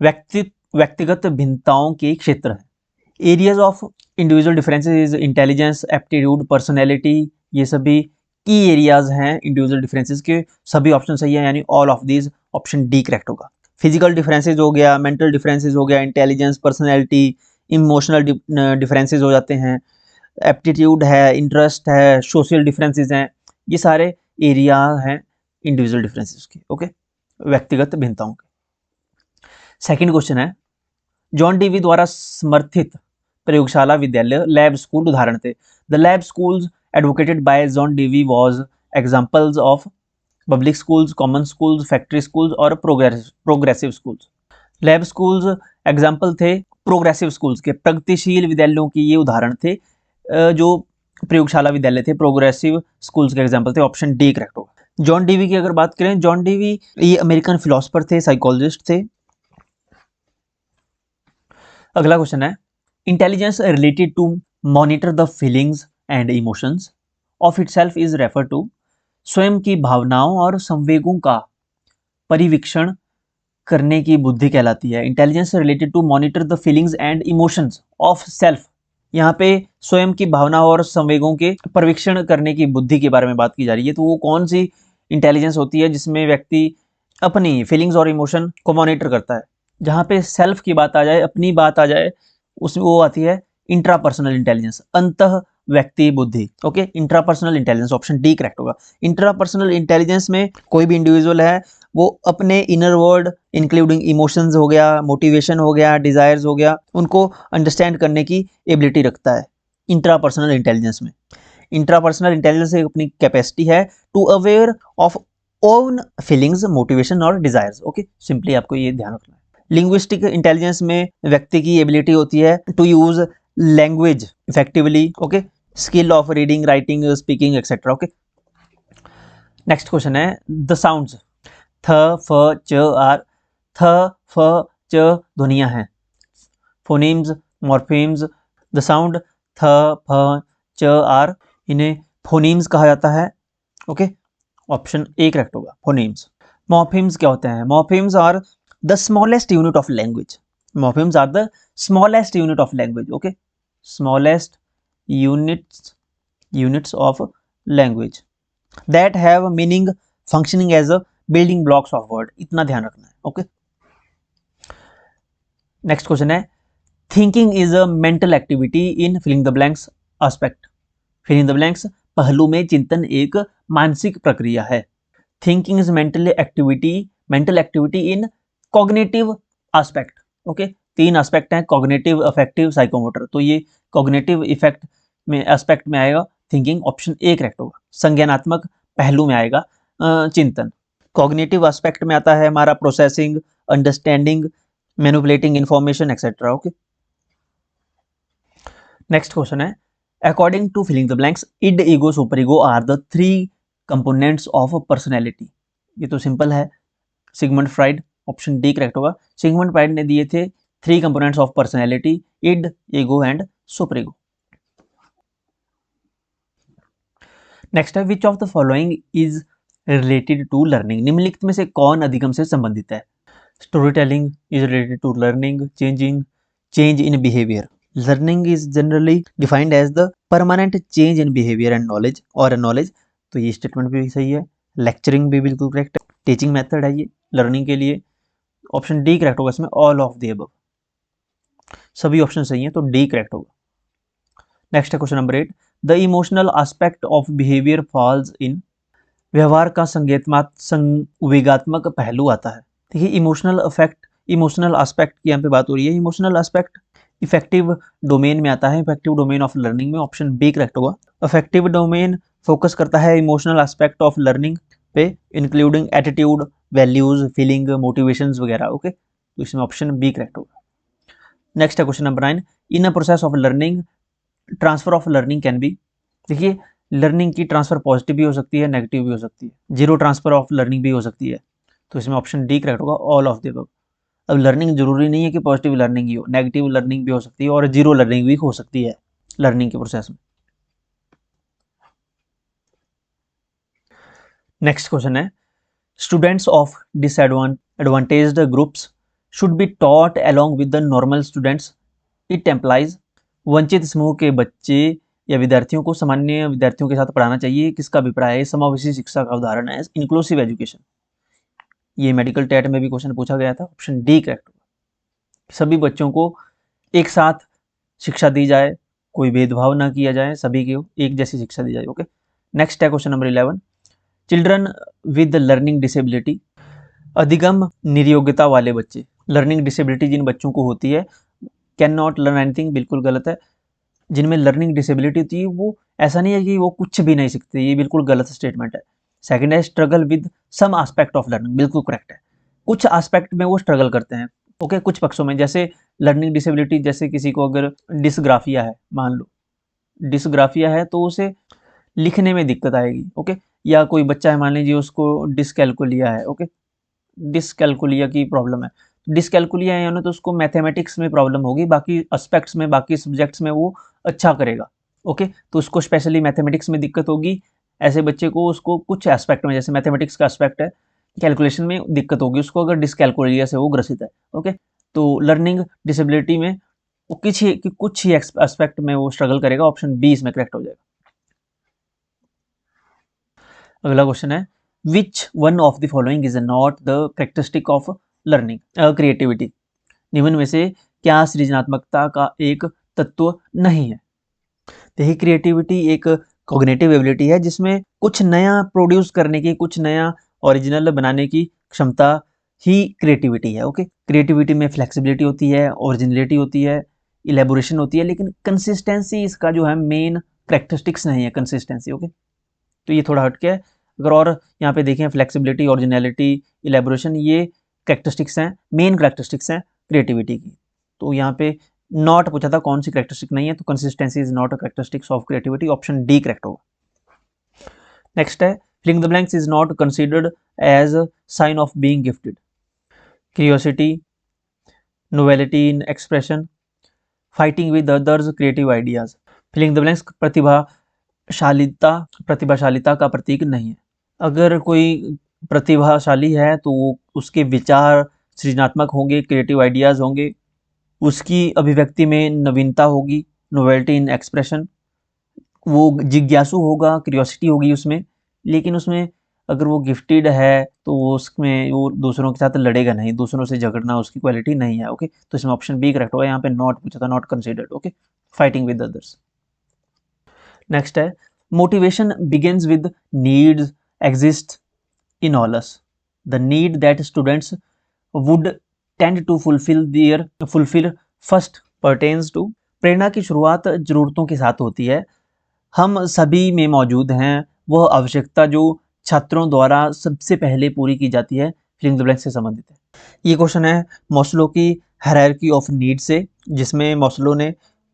व्यक्तिगत भिन्नताओं के क्षेत्र है। Areas of individual differences is intelligence, aptitude, personality, ये सभी की एरियाज हैं इंडिविजुअल डिफरेंसेस के। सभी ऑप्शन सही है, यानी all of these, option D correct होगा। फिजिकल डिफरेंसेस हो गया, मेंटल डिफरेंसेस हो गया, इंटेलिजेंस, पर्सनैलिटी, इमोशनल डिफरेंसेस हो जाते हैं, एप्टीट्यूड है, इंटरेस्ट है, सोशल डिफरेंसेस हैं, ये सारे एरिया हैं इंडिविजुअल डिफरेंसेस के। ओके, व्यक्तिगत भिन्नताओं के। सेकंड क्वेश्चन है, जॉन डीवी द्वारा समर्थित प्रयोगशाला विद्यालय लैब स्कूल उदाहरण थे। The lab schools advocated by John Dewey was examples of public schools, common schools, factory schools और progressive schools. Lab schools example थे प्रोग्रेसिव स्कूल्स के, प्रगतिशील विद्यालयों की ये उदाहरण थे। जो प्रयोगशाला विद्यालय थे प्रोग्रेसिव स्कूल्स के एग्जाम्पल थे, ऑप्शन डी करेक्ट होगा। जॉन डीवी की अगर बात करें, जॉन डीवी ये अमेरिकन फिलोसफर थे, साइकोलॉजिस्ट थे। अगला क्वेश्चन है, intelligence related to monitor the feelings and emotions of itself is refer to, स्वयं की भावनाओं और संवेगों का परिवीक्षण करने की बुद्धि कहलाती है। Intelligence related to monitor the feelings and emotions of self, यहाँ पे स्वयं की भावना और संवेगों के परीक्षण करने की बुद्धि के बारे में बात की जा रही है। तो वो कौन सी इंटेलिजेंस होती है जिसमें व्यक्ति अपनी फीलिंग्स और इमोशन को मॉनिटर करता है? जहाँ पे सेल्फ की बात आ जाए, अपनी बात आ जाए, उसमें वो आती है इंट्रापर्सनल इंटेलिजेंस, अंतः व्यक्ति बुद्धि। Okay, intrapersonal intelligence, option D correct होगा। इंट्रापर्सनल इंटेलिजेंस में कोई भी इंडिविजुअल है वो अपने इनर वर्ल्ड इंक्लूडिंग इमोशंस हो गया, मोटिवेशन हो गया, डिजायर्स हो गया, उनको अंडरस्टैंड करने की एबिलिटी रखता है इंट्रापर्सनल इंटेलिजेंस में। इंट्रापर्सनल इंटेलिजेंस एक अपनी कैपेसिटी है to aware of own feelings, motivation और डिजायर्स। ओके, सिंपली आपको ये ध्यान रखना है। लिंग्विस्टिक इंटेलिजेंस में व्यक्ति की एबिलिटी होती है to use language effectively. Okay, skill of reading, writing, speaking etcetera. Okay, next question है, द साउंड्स थ, फ, च, आर, थ, फ, च ध्वनियां हैं, फोनीम्स, मॉर्फीम्स। द साउंड थ, फ, च, आर, इन्हें फोनीम्स कहा जाता है। ओके, ऑप्शन ए करेक्ट होगा, फोनीम्स। मॉर्फीम्स क्या होते हैं? Morphemes are the smallest unit of language. Morphemes are the smallest unit of language. Okay, smallest units of language that have meaning functioning as a building blocks of word, इतना ध्यान रखना है। Okay, next question है thinking is a mental activity in filling the blanks aspect. Filling the blanks पहलू में चिंतन एक मानसिक प्रक्रिया है। Thinking is mental activity in cognitive aspect. Okay, तीन एस्पेक्ट हैं, कॉग्निटिव, अफेक्टिव, साइकोमोटर। तो ये कॉग्निटिव इफेक्ट में एस्पेक्ट में आएगा थिंकिंग, ऑप्शन ए करेक्ट होगा। संज्ञानात्मक पहलू में आएगा चिंतन। कॉग्निटिव एस्पेक्ट में आता है हमारा processing, understanding, manipulating information etcetera. Okay, next question है according to filling the blanks id, ego, super ego are the three components of personality. ये तो सिंपल है, Sigmund Freud, option D correct होगा। Sigmund Freud ने दिए थे three components of personality, id, ego and super ego. Next है which of the following is related to learning. निम्नलिखित में से कौन अधिगम से संबंधित है। Story telling is related to learning, change in behaviour. Learning is generally defined as the permanent change in behaviour and knowledge और नॉलेज, तो ये स्टेटमेंट भी सही है। लेक्चरिंग भी बिल्कुल करेक्ट है, टीचिंग मेथड है ये लर्निंग के लिए, ऑप्शन डी करेक्ट होगा इसमें, ऑल ऑफ द अबव, सभी ऑप्शन सही हैं तो डी करेक्ट होगा। नेक्स्ट है question number 8, the emotional aspect of behaviour falls in. व्यवहार का संवेगात्मक पहलू आता है। देखिए इमोशनल एस्पेक्ट की यहाँ पे बात हो रही है। इमोशनल एस्पेक्ट इफेक्टिव डोमेन में आता है, इफेक्टिव डोमेन ऑफ लर्निंग में, ऑप्शन बी करेक्ट होगा। इफेक्टिव डोमेन फोकस करता है इमोशनल एस्पेक्ट ऑफ लर्निंग पे, including attitude, values, feeling, motivations वगैरह। ओके, तो इसमें ऑप्शन बी करेक्ट होगा। नेक्स्ट है question number 9, in a process of learning transfer of learning can be. देखिए लर्निंग की ट्रांसफर पॉजिटिव भी हो सकती है, नेगेटिव भी हो सकती है, जीरो ट्रांसफर ऑफ लर्निंग भी हो सकती है, तो इसमें ऑप्शन डी करेक्ट होगा, ऑल ऑफ द अबव। अब लर्निंग जरूरी नहीं है कि पॉजिटिव लर्निंग ही हो, नेगेटिव लर्निंग भी हो सकती है और जीरो लर्निंग भी हो सकती है लर्निंग के प्रोसेस में। नेक्स्ट क्वेश्चन है students of disadvantaged groups should be taught along with the normal students, it implies. वंचित समूह के बच्चे या विद्यार्थियों को सामान्य विद्यार्थियों के साथ पढ़ाना चाहिए, किसका अभिप्राय है। समावेशी शिक्षा का उदाहरण है इंक्लूसिव एजुकेशन, ये मेडिकल टेट में भी क्वेश्चन पूछा गया था, ऑप्शन डी करेक्ट होगा। सभी बच्चों को एक साथ शिक्षा दी जाए, कोई भेदभाव ना किया जाए, सभी को एक जैसी शिक्षा दी जाए। ओके, नेक्स्ट है question number 11, children with learning disability. अधिगम निर्योग्यता वाले बच्चे, लर्निंग डिसेबिलिटी जिन बच्चों को होती है, कैन नॉट लर्न एनीथिंग, बिल्कुल गलत है। जिनमें लर्निंग डिसेबिलिटी होती है वो ऐसा नहीं है कि वो कुछ भी नहीं सीखते, ये बिल्कुल गलत स्टेटमेंट है। सेकंड है struggle with some aspect of learning, बिल्कुल करेक्ट है, कुछ एस्पेक्ट में वो स्ट्रगल करते हैं। ओके, कुछ पक्षों में, जैसे लर्निंग डिसेबिलिटी, जैसे किसी को अगर डिसग्राफिया है, मान लो डिसग्राफिया है तो उसे लिखने में दिक्कत आएगी। ओके, या कोई बच्चा है मान लीजिए उसको डिसकैलकुलिया है। ओके, डिसकैलकुलिया की प्रॉब्लम है, डिसकैलकुलिया है तो उसको मैथमेटिक्स में प्रॉब्लम होगी, बाकी एस्पेक्ट्स में, बाकी सब्जेक्ट्स में वो अच्छा करेगा। ओके, तो उसको स्पेशली मैथमेटिक्स में दिक्कत होगी। ऐसे बच्चे को उसको कुछ एस्पेक्ट में, जैसे मैथमेटिक्स का एस्पेक्ट है, कैलकुलेशन में दिक्कत होगी उसको अगर डिसकैलकुलिया से वो ग्रसित है। ओके, तो लर्निंग डिसेबिलिटी में वो कुछ ही एस्पेक्ट में वो स्ट्रगल करेगा, ऑप्शन बी इसमें करेक्ट हो जाएगा। अगला क्वेश्चन है which one of the following is not the characteristic of learning creativity. निम्न में से क्या सृजनात्मकता का एक तत्व नहीं है। देखिए क्रिएटिविटी एक कॉग्निटिव एबिलिटी है जिसमें कुछ नया प्रोड्यूस करने की, कुछ नया ओरिजिनल बनाने की क्षमता ही क्रिएटिविटी है। ओके, क्रिएटिविटी में फ्लेक्सिबिलिटी होती है, ओरिजिनलिटी होती है, इलेबोरेशन होती है, लेकिन कंसिस्टेंसी इसका जो है मेन कैरेक्टरिस्टिक्स नहीं है कंसिस्टेंसी। ओके, तो ये थोड़ा हटके है। अगर और यहाँ पे देखें फ्लेक्सिबिलिटी, ओरिजिनलिटी, इलेबोरेशन, ये कैरेक्टरिस्टिक्स हैं, मेन कैरेक्टरिस्टिक्स हैं क्रिएटिविटी की। तो यहाँ पे नॉट पूछा था कौन सी कैरेक्टरिस्टिक नहीं है, तो consistency is not a characteristics of creativity, option D correct होगा। नेक्स्ट है filling the blanks is not considered as sign of being gifted. Curiosity, novelty in expression, fighting with others, creative ideas. Filling the blanks प्रतिभाशालिता का प्रतीक नहीं है। अगर कोई प्रतिभाशाली है तो वो उसके विचार सृजनात्मक होंगे, क्रिएटिव आइडियाज होंगे, उसकी अभिव्यक्ति में नवीनता होगी, नोवेल्टी इन एक्सप्रेशन, वो जिज्ञासु होगा, क्यूरियोसिटी होगी उसमें, लेकिन उसमें अगर वो गिफ्टेड है तो वो उसमें वो दूसरों के साथ लड़ेगा नहीं, दूसरों से झगड़ना उसकी क्वालिटी नहीं है। ओके, तो इसमें ऑप्शन बी करेक्ट होगा। यहाँ पे नॉट पूछा था, not considered. Okay, fighting with others. Next है motivation begins with needs exist in all us, the need that students would tend to fulfil first pertains to. प्रेरणा की शुरुआत जरूरतों के साथ होती है, हम सभी में मौजूद हैं वह आवश्यकता जो छात्रों द्वारा सबसे पहले पूरी की जाती है, फिलिंग द ब्लैंक से संबंधित है। ये क्वेश्चन है मॉस्लो की हायरार्की ऑफ नीड से, जिसमें मॉस्लो ने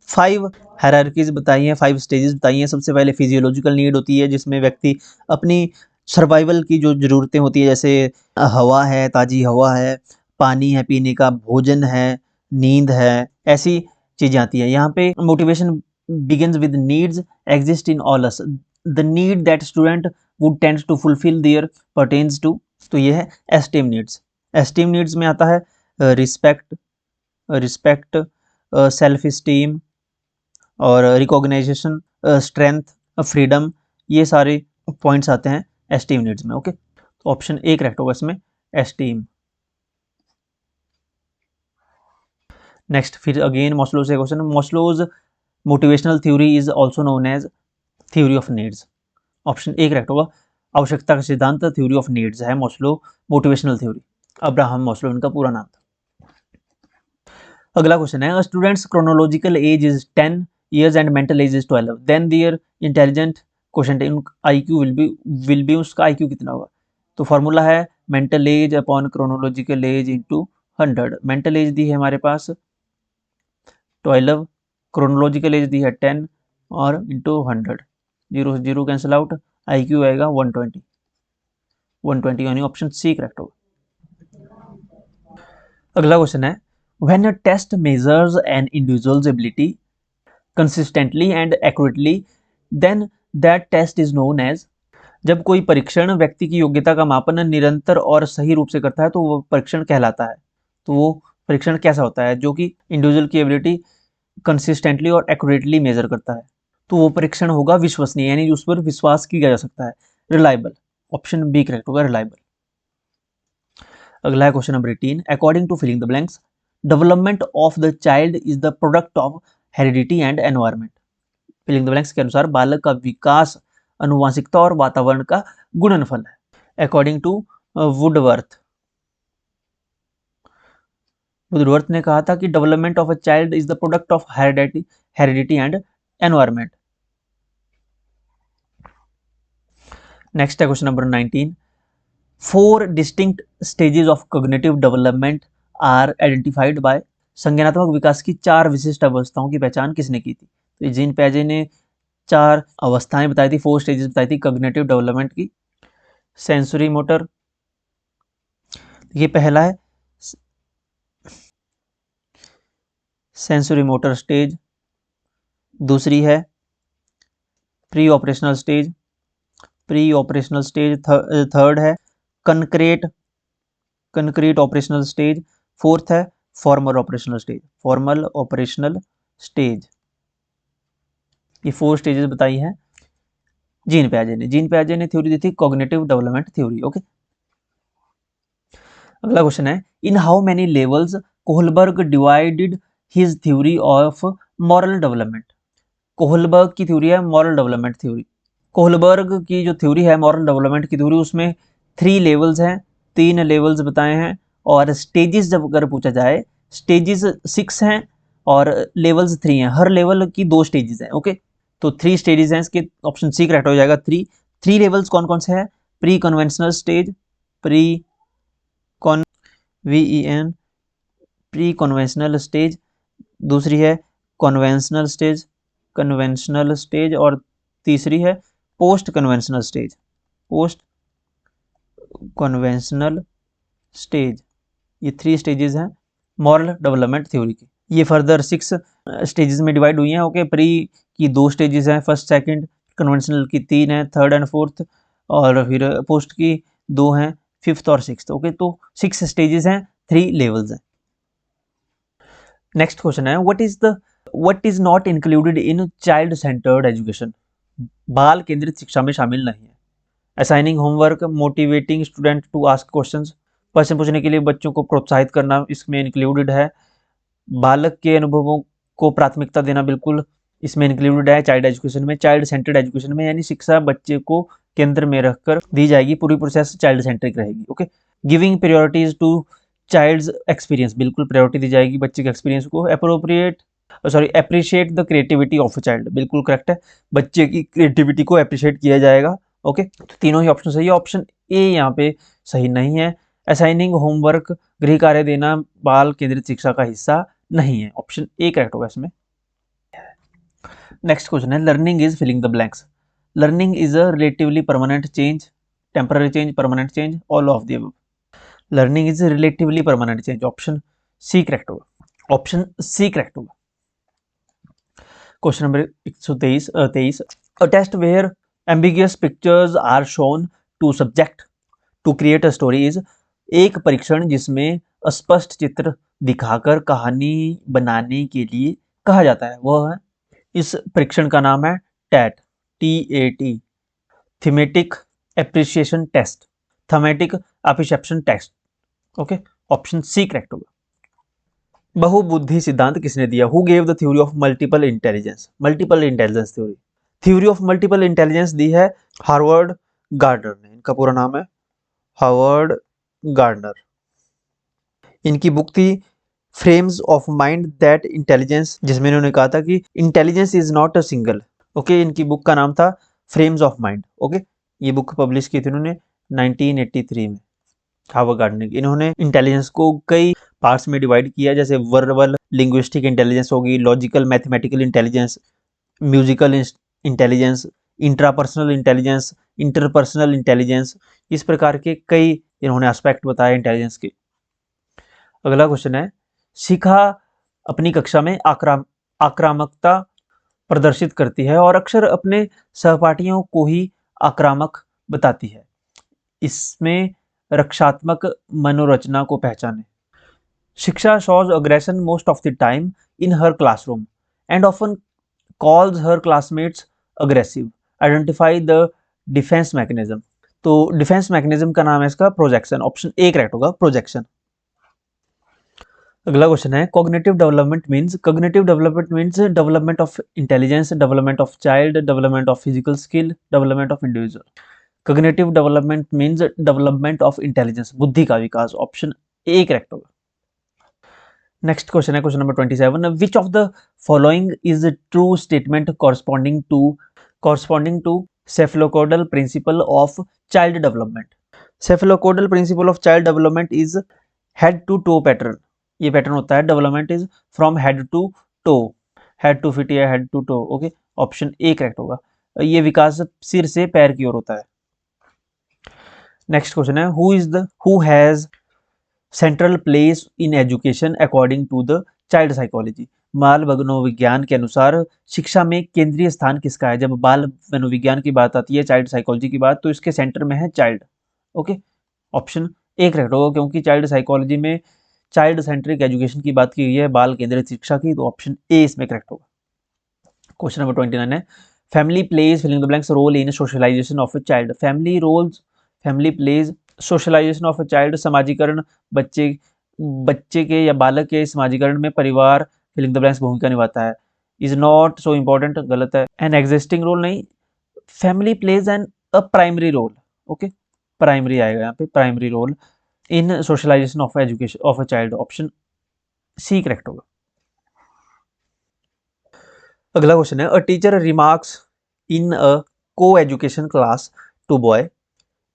5 हायरार्कीज बताई हैं, 5 स्टेजेस बताई हैं। सबसे पहले फिजियोलॉजिकल नीड होती है, जिसमें व्यक्ति अपनी सर्वाइवल की जो ज़रूरतें होती है, जैसे हवा है, ताज़ी हवा है, पानी है पीने का, भोजन है, नींद है, ऐसी चीज़ें आती हैं। यहाँ पे motivation begins with needs exist in all us, the need that student would tend to fulfill their pertains to। तो ये है एस्टीम नीड्स। एस्टीम नीड्स में आता है रिस्पेक्ट, सेल्फ स्टीम और रिकॉग्नाइजेशन, स्ट्रेंथ, फ्रीडम, ये सारे पॉइंट्स आते हैं एस्टीम नीड्स में। ओके, तो ऑप्शन ए करेक्ट होगा इसमें, एस्टीम। नेक्स्ट फिर अगेन मॉस्लो से question, Maslow's motivational theory is also known as theory of needs. Option A correct होगा, आवश्यकता का सिद्धांत थ्योरी ऑफ नीड्स है Maslow motivational theory. Abraham Maslow इनका पूरा नाम था। अगला क्वेश्चन है, students chronological age is 10 years and mental age is 12, then there intelligent question IQ will be, उसका IQ कितना होगा? तो फॉर्मूला है mental age upon chronological age into 100। Mental age दी है हमारे पास 12, क्रोनोलॉजिकल एज दी है 10 और इंटू 100, जीरो से जीरो कैंसिल आउट, IQ आएगा 120 यानी ऑप्शन सी करेक्ट होगा। अगला क्वेश्चन है, when a test measures an individual's ability consistently and accurately then that test is known as. जब कोई परीक्षण व्यक्ति की योग्यता का मापन निरंतर और सही रूप से करता है तो वो परीक्षण कहलाता है। तो वो परीक्षण कैसा होता है? जो कि इंडिविजुअल की एबिलिटी कंसिस्टेंटली और एक्यूरेटली मेजर करता है, तो वो परीक्षण होगा विश्वसनीय, यानी उस पर विश्वास किया जा सकता है, रिलायबल। ऑप्शन बी करेक्ट होगा, रिलायबल। अगला है question number 18, according to filling the blanks development of the child is the product of heredity and environment. Filling the blanks के अनुसार बालक का विकास अनुवांशिकता और वातावरण का गुणनफल है। अकॉर्डिंग टू वुडवर्थ ने कहा था कि development of a child is the product of heredity and environment. Next है question number 19, 4 distinct stages of cognitive development are identified by. संज्ञानात्मक विकास की 4 विशिष्ट अवस्थाओं की पहचान किसने की थी? तो जीन पियाजे ने 4 अवस्थाएं बताई थी, 4 स्टेजेस बताई थी कॉग्निटिव डेवलपमेंट की। सेंसरी मोटर, ये पहला है सेंसरी मोटर स्टेज, दूसरी है प्री ऑपरेशनल स्टेज, थर्ड है कंक्रीट ऑपरेशनल स्टेज, फोर्थ है फॉर्मल ऑपरेशनल स्टेज। ये 4 स्टेजेस बताई हैं जीन पियाजे ने थ्योरी दी थी कॉग्निटिव डेवलपमेंट थ्योरी। ओके, अगला क्वेश्चन है, in how many levels Kohlberg divided his theory of moral development. Kohlberg की थ्योरी है मॉरल डेवलपमेंट थ्योरी। कोहलबर्ग की जो थ्योरी है मॉरल डेवलपमेंट की थ्योरी, उसमें 3 लेवल्स हैं, 3 लेवल्स बताए हैं। और स्टेजेस जब अगर पूछा जाए, स्टेजेस 6 हैं और लेवल्स 3 हैं, हर लेवल की 2 स्टेजेस हैं। ओके, तो 3 स्टेजेस हैं इसके, ऑप्शन सी करेक्ट हो जाएगा। 3 लेवल्स कौन कौन से हैं? प्री कन्वेंशनल स्टेज, प्री कॉन VEN प्री कन्वेंशनल स्टेज, दूसरी है कन्वेंशनल स्टेज और तीसरी है पोस्ट कन्वेंशनल स्टेज। ये 3 स्टेजेस हैं मॉरल डेवलपमेंट थ्योरी की। ये फर्दर 6 स्टेजेस में डिवाइड हुई हैं। ओके, प्री की 2 स्टेजेस हैं, फर्स्ट सेकंड, कन्वेंशनल की 3 हैं, थर्ड एंड फोर्थ, और फिर पोस्ट की 2 हैं, फिफ्थ और सिक्स्थ। ओके, तो 6 स्टेजेस हैं, 3 लेवल्स हैं। नेक्स्ट क्वेश्चन है, what is not included in child centred education. बाल केंद्रित शिक्षा में शामिल नहीं है। Assigning homework, motivating student to ask questions, प्रश्न पूछने के लिए बच्चों को प्रोत्साहित करना इसमें इंक्लूडेड है। बालक के अनुभवों को प्राथमिकता देना बिल्कुल इसमें इंक्लूडेड है। चाइल्ड एजुकेशन में, चाइल्ड सेंटर्ड एजुकेशन में, यानी शिक्षा बच्चे को केंद्र में रखकर दी जाएगी, पूरी प्रोसेस चाइल्ड सेंट्रिक रहेगी। Okay, giving priorities to child's experience, बिल्कुल प्रायोरिटी दी जाएगी बच्चे के एक्सपीरियंस को। Appreciate the creativity of a child, बिल्कुल करेक्ट है, बच्चे की क्रिएटिविटी को अप्रिशिएट किया जाएगा। ओके, तो तीनों ही ऑप्शन सही है, ऑप्शन ए यहाँ पे सही नहीं है। असाइनिंग होमवर्क, गृह कार्य देना बाल केंद्रित शिक्षा का हिस्सा नहीं है, ऑप्शन ए करेक्ट होगा इसमें। नेक्स्ट क्वेश्चन है, learning is filling the blanks. Learning is a relatively permanent change, temporary change, permanent change, all of the above. Learning is relatively permanent change, option C correct होगा, option C correct होगा। Question number 123, a test where ambiguous pictures are shown to subject to create a story is, एक परीक्षण जिसमें अस्पष्ट चित्र दिखाकर कहानी बनाने के लिए कहा जाता है, वह है, इस परीक्षण का नाम है TAT, TAT, thematic appreciation test, thematic appreciation test. Okay, option C correct होगा। बहुबुद्धि सिद्धांत किसने दिया? Who gave the theory of multiple intelligence? Multiple intelligence theory, theory of multiple intelligence दी है हार्वर्ड गार्डनर ने, इनका पूरा नाम है हार्वर्ड गार्डनर। इनकी बुक थी frames of mind that intelligence, जिसमें इन्होंने कहा था कि intelligence is not a single. Okay, इनकी बुक का नाम था फ्रेम्स ऑफ माइंड। ओके, ये बुक पब्लिश की थी उन्होंने 1983 में, हार्वर्ड गार्डनर की। इन्होंने इंटेलिजेंस को कई पार्ट्स में डिवाइड किया, जैसे वर्बल लिंग्विस्टिक इंटेलिजेंस होगी, logical mathematical intelligence, musical intelligence, intrapersonal intelligence, interpersonal intelligence, इस प्रकार के कई इन्होंने एस्पेक्ट बताए इंटेलिजेंस के। अगला क्वेश्चन है, शिखा अपनी कक्षा में आक्रामकता प्रदर्शित करती है और अक्सर अपने सहपाठियों को ही आक्रामक बताती है, इसमें रक्षात्मक मनोरचना को पहचाने। शिक्षा shows aggression most of the time in her classroom and often calls her classmates aggressive. Identify the defense mechanism. तो डिफेंस मैकेनिज्म का नाम है इसका प्रोजेक्शन, ऑप्शन ए करेक्ट होगा, प्रोजेक्शन। अगला क्वेश्चन है, cognitive development means, cognitive development means development of intelligence, development of child, development of physical skill, development of individual. Cognitive development means development of intelligence, बुद्धि का विकास, ऑप्शन ए करेक्ट होगा। Next question है, question number 27, which of the following is true statement corresponding to cephalocaudal principle of child development? Cephalocaudal principle of child development is head to toe pattern, ये pattern होता है, development is from head to toe, head to feet या head to toe. Okay, option A correct होगा, ये विकास सिर से पैर की ओर होता है। नेक्स्ट क्वेश्चन है, who has central place in education according to the child psychology? बाल मनोविज्ञान के अनुसार शिक्षा में केंद्रीय स्थान किसका है? जब बाल मनोविज्ञान की बात आती है, चाइल्ड साइकोलॉजी की बात, तो इसके सेंटर में है child. Okay, option A correct होगा, क्योंकि चाइल्ड साइकोलॉजी में चाइल्ड सेंट्रिक एजुकेशन की बात की गई है, बाल केंद्रित शिक्षा की, तो ऑप्शन ए इसमें करेक्ट होगा। क्वेश्चन नंबर 29 है, family plays filling the blanks role in socialisation of a child. Family plays socialisation of a child, समाजीकरण, बच्चे के या बालक के समाजीकरण में परिवार फिलिंग द ब्लैंक्स भूमिका निभाता है। इज नॉट सो इम्पोर्टेंट, गलत है। एन एग्जिस्टिंग रोल नहीं, family plays an a primary role. Okay, primary आएगा यहाँ पे, primary role in socialisation of education of a child, option C correct होगा। अगला क्वेश्चन है, a teacher remarks in a co education class to boy,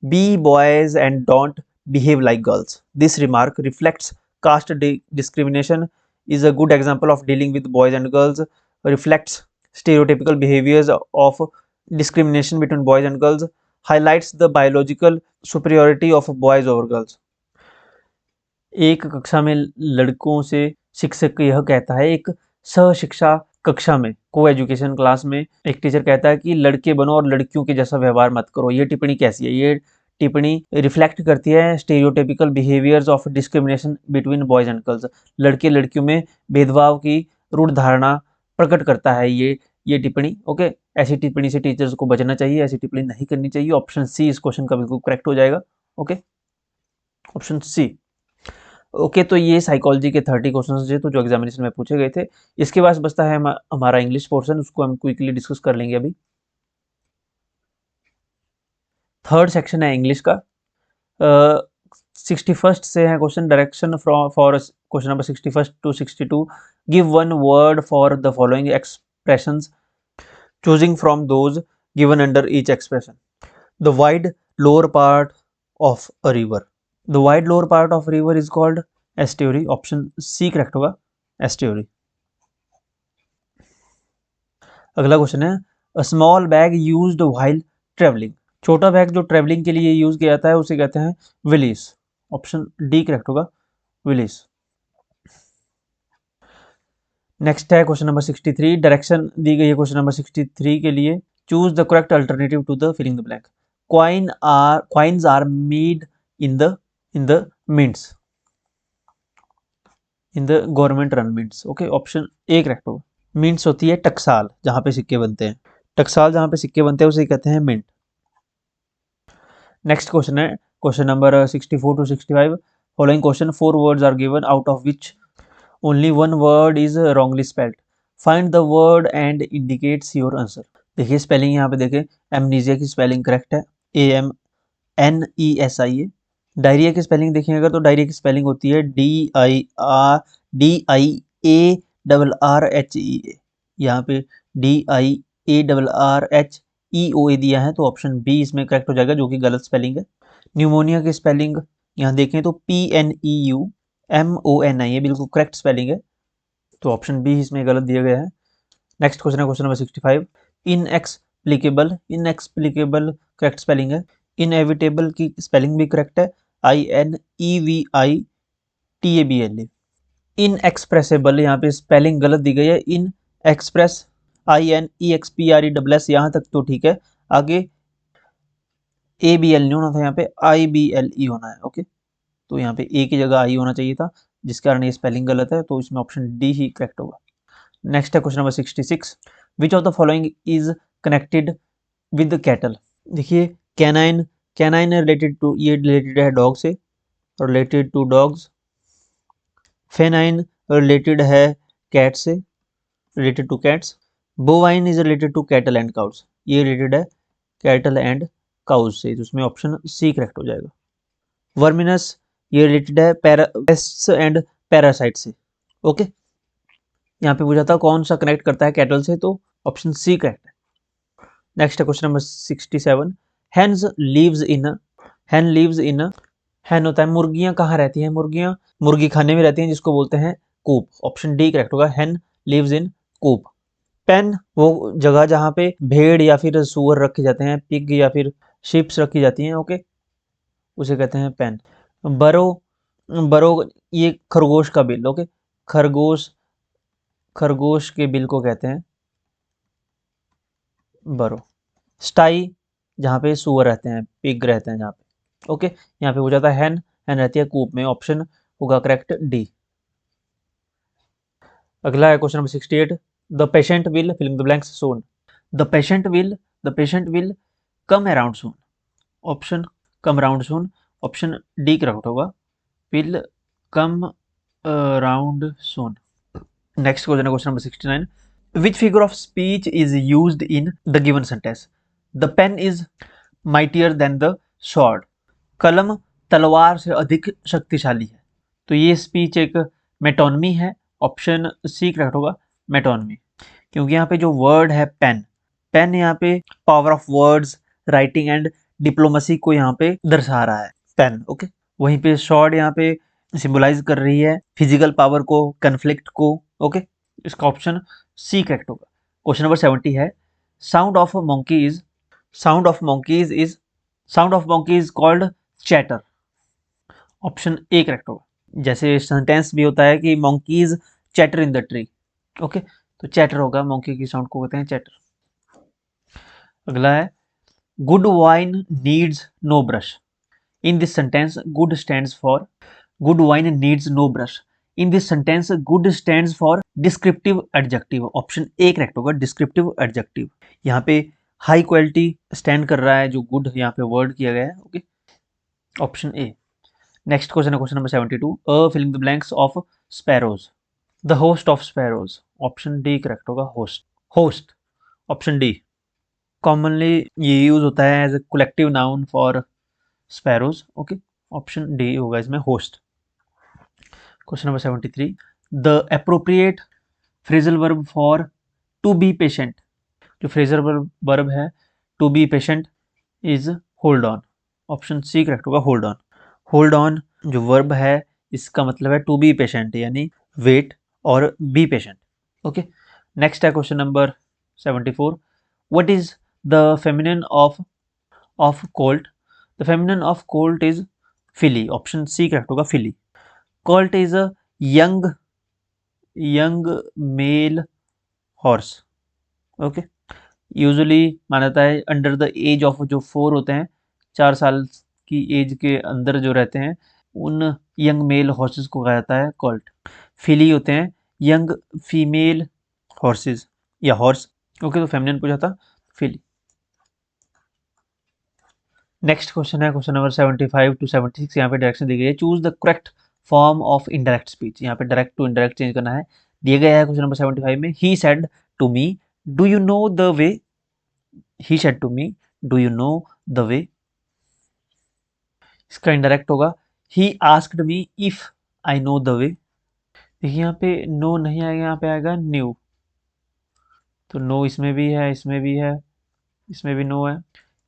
be boys and don't behave like girls. This remark reflects caste discrimination, is a good example of dealing with boys and girls, reflects stereotypical behaviors of discrimination between boys and girls, highlights the biological superiority of boys over girls. एक कक्षा में लड़कों से शिक्षक यह कहता है, एक सह शिक्षा कक्षा में, को एजुकेशन क्लास में एक टीचर कहता है कि लड़के बनो और लड़कियों के जैसा व्यवहार मत करो। ये टिप्पणी कैसी है? ये टिप्पणी रिफ्लेक्ट करती है stereotypical behaviours of discrimination between boys and girls, लड़के लड़कियों में भेदभाव की रूढ़ धारणा प्रकट करता है ये ये टिप्पणी। ओके, ऐसी टिप्पणी से टीचर्स को बचना चाहिए, ऐसी टिप्पणी नहीं करनी चाहिए। ऑप्शन सी इस क्वेश्चन का बिल्कुल करेक्ट हो जाएगा। ओके, ऑप्शन सी। ओके, तो ये साइकोलॉजी के 30 क्वेश्चंस थे तो जो एग्जामिनेशन में पूछे गए थे। इसके बाद बचता है हमारा इंग्लिश पोर्शन, उसको हम क्विकली डिस्कस कर लेंगे अभी। थर्ड सेक्शन है इंग्लिश का। 61st से है question, direction for question number 61st to 62। Give one word for the following expressions choosing from those given under each expression. The wide lower part of a river, the wide lower part of river is called estuary. Option C correct होगा, एस्ट्यूरी। अगला question है a small bag used while travelling, छोटा bag जो travelling के लिए use किया जाता है उसे कहते हैं विलिस। ऑप्शन डी करेक्ट होगा, विलिस। नेक्स्ट है क्वेश्चन नंबर 63, डायरेक्शन दी गई है क्वेश्चन नंबर 63 के लिए। Choose the correct alternative to the filling the blank. Coins are made in the mints, in the government run mints. Okay, option A correct होगा। Mints होती है टकसाल, जहां पे सिक्के बनते हैं, टकसाल जहां पे सिक्के बनते हैं उसे कहते हैं मिंट। नेक्स्ट क्वेश्चन है question number 64 to 65। Following question, 4 words are given out of which only one word is wrongly spelled. Find the word and indicates your answer. देखिए स्पेलिंग यहाँ पे देखें, एमनीजिया की स्पेलिंग करेक्ट है, AMNESIA। Diarrhoea की spelling देखेंगे तो diarrhoea की स्पेलिंग होती है DIARRHEA। यहाँ पे DIARRHEOA दिया है तो ऑप्शन बी इसमें करेक्ट हो जाएगा, जो कि गलत स्पेलिंग है। न्यूमोनिया की स्पेलिंग यहाँ देखें तो PNEUMONI, ये बिल्कुल करेक्ट स्पेलिंग है, तो ऑप्शन बी इसमें गलत दिया गया है। नेक्स्ट क्वेश्चन है question number 65। Inexplicable correct spelling है, इनएविटेबल की स्पेलिंग भी करेक्ट है, INEVITABLE। इनएक्सप्रेसेबल यहाँ पे स्पेलिंग गलत दी गई है, इन एक्सप्रेस INEXPRESS, यहाँ तक तो ठीक है, आगे ABL नहीं होना था, यहाँ पे IBLE होना है। ओके, तो यहाँ पे ए की जगह आई होना चाहिए था, जिस कारण ये स्पेलिंग गलत है, तो इसमें ऑप्शन डी ही करेक्ट होगा। नेक्स्ट है question number 66। Which of the following is connected with cattle. देखिए कैनाइन, कैनाइन रिलेटेड टू, ये रिलेटेड है डॉग से, related to dogs. Feline related है कैट से, related to cats. Bovine is related to cattle and cows, ये related है cattle and cows से, तो उसमें ऑप्शन सी करेक्ट हो जाएगा। वर्मिनस ये रिलेटेड है पेस्ट्स एंड पैरासाइट से। ओके, यहाँ पे पूछा था कौन सा कनेक्ट करता है कैटल से, तो ऑप्शन सी करेक्ट है। नेक्स्ट है question number 67। Hens lives in, hen lives in, hen होता है मुर्गियां कहाँ रहती हैं, मुर्गियां मुर्गी खाने में रहती हैं, जिसको बोलते हैं कूप। ऑप्शन डी करेक्ट होगा, हैन लीव्स इन कूप। पेन वो जगह जहाँ पे भेड़ या फिर सुअर रखे जाते हैं, पिग या फिर शिप्स रखी जाती हैं। ओके, उसे कहते हैं पेन। बरो, बरो ये खरगोश का बिल। ओके, खरगोश, खरगोश के बिल को कहते हैं बरो। स्टाई जहाँ पे सुअर रहते हैं, पिग रहते हैं जहाँ पे। ओके, यहाँ पे हो जाता है हैन, हैन रहती है कूप में, ऑप्शन होगा करेक्ट डी। अगला है question number 68। The patient will fill the blanks soon. The patient will, the patient will come around soon. Option come around soon, option D correct होगा, will come around soon. Next question है question number 69। Which figure of speech is used in the given sentence? The pen is mightier than the sword. कलम तलवार से अधिक शक्तिशाली है, तो ये स्पीच एक मेटोनमी है। ऑप्शन सी करेक्ट होगा, मेटोनमी, क्योंकि यहाँ पे जो वर्ड है पेन, पेन यहाँ पे power of words, writing and diplomacy को यहाँ पे दर्शा रहा है पेन। ओके, वहीं पे स्वॉर्ड यहाँ पे सिंबलाइज कर रही है फिजिकल पावर को, कन्फ्लिक्ट को। ओके, इसका ऑप्शन सी करेक्ट होगा। क्वेश्चन नंबर 70 है sound of monkeys, sound of monkeys is, sound of monkey is called chatter. Option A correct होगा, जैसे सेंटेंस भी होता है कि monkeys chatter in the tree. Okay, तो चैटर होगा, मंकी की साउंड को कहते हैं चैटर। अगला है good wine needs no brush. In this sentence good stands for, good wine needs no brush, in this sentence good stands for descriptive adjective. Option A correct होगा, descriptive adjective. यहाँ पे high quality stand कर रहा है, जो good यहाँ पे word किया गया है। Okay, option A. Next question है question number 72। Filling the blanks of sparrows. The host of sparrows. Option D correct होगा, host. Host, option D. Commonly ये यूज होता है as a collective noun for sparrows. Okay, option D होगा इसमें, host. Question number 73। The appropriate phrasal verb for to be patient. जो phrasal verb है to be patient is hold on. Option C correct होगा, hold on. Hold on जो verb है इसका मतलब है टू बी पेशेंट, यानी वेट और बी पेशेंट। ओके, नेक्स्ट है question number 74। What is the feminine of colt. The feminine of colt is filly. Option C correct होगा, filly. Colt is a young male horse. Okay, usually माना जाता है under the age of, जो 4 होते हैं, 4 साल की एज के अंदर जो रहते हैं, उन यंग मेल हॉर्सेस को कहा जाता है कोल्ट। फिली होते हैं यंग फीमेल हॉर्सेस या हॉर्स। ओके, तो फेमिनिन पूछा था, फिली। नेक्स्ट क्वेश्चन है क्वेश्चन नंबर 75 टू 76। यहाँ पे डायरेक्शन दी गई है, choose the correct form of indirect speech. यहाँ पे डायरेक्ट टू इनडायरेक्ट चेंज करना है। दिया गया है क्वेश्चन नंबर 75 में, he said to me do you know the way. He said to me do you know the way. इसका indirect होगा, he asked me if I know the way. देखिए यहाँ पे नो नहीं आएगा, यहाँ पे आएगा न्यू। तो नो इसमें भी है, इसमें भी है, इसमें भी नो है।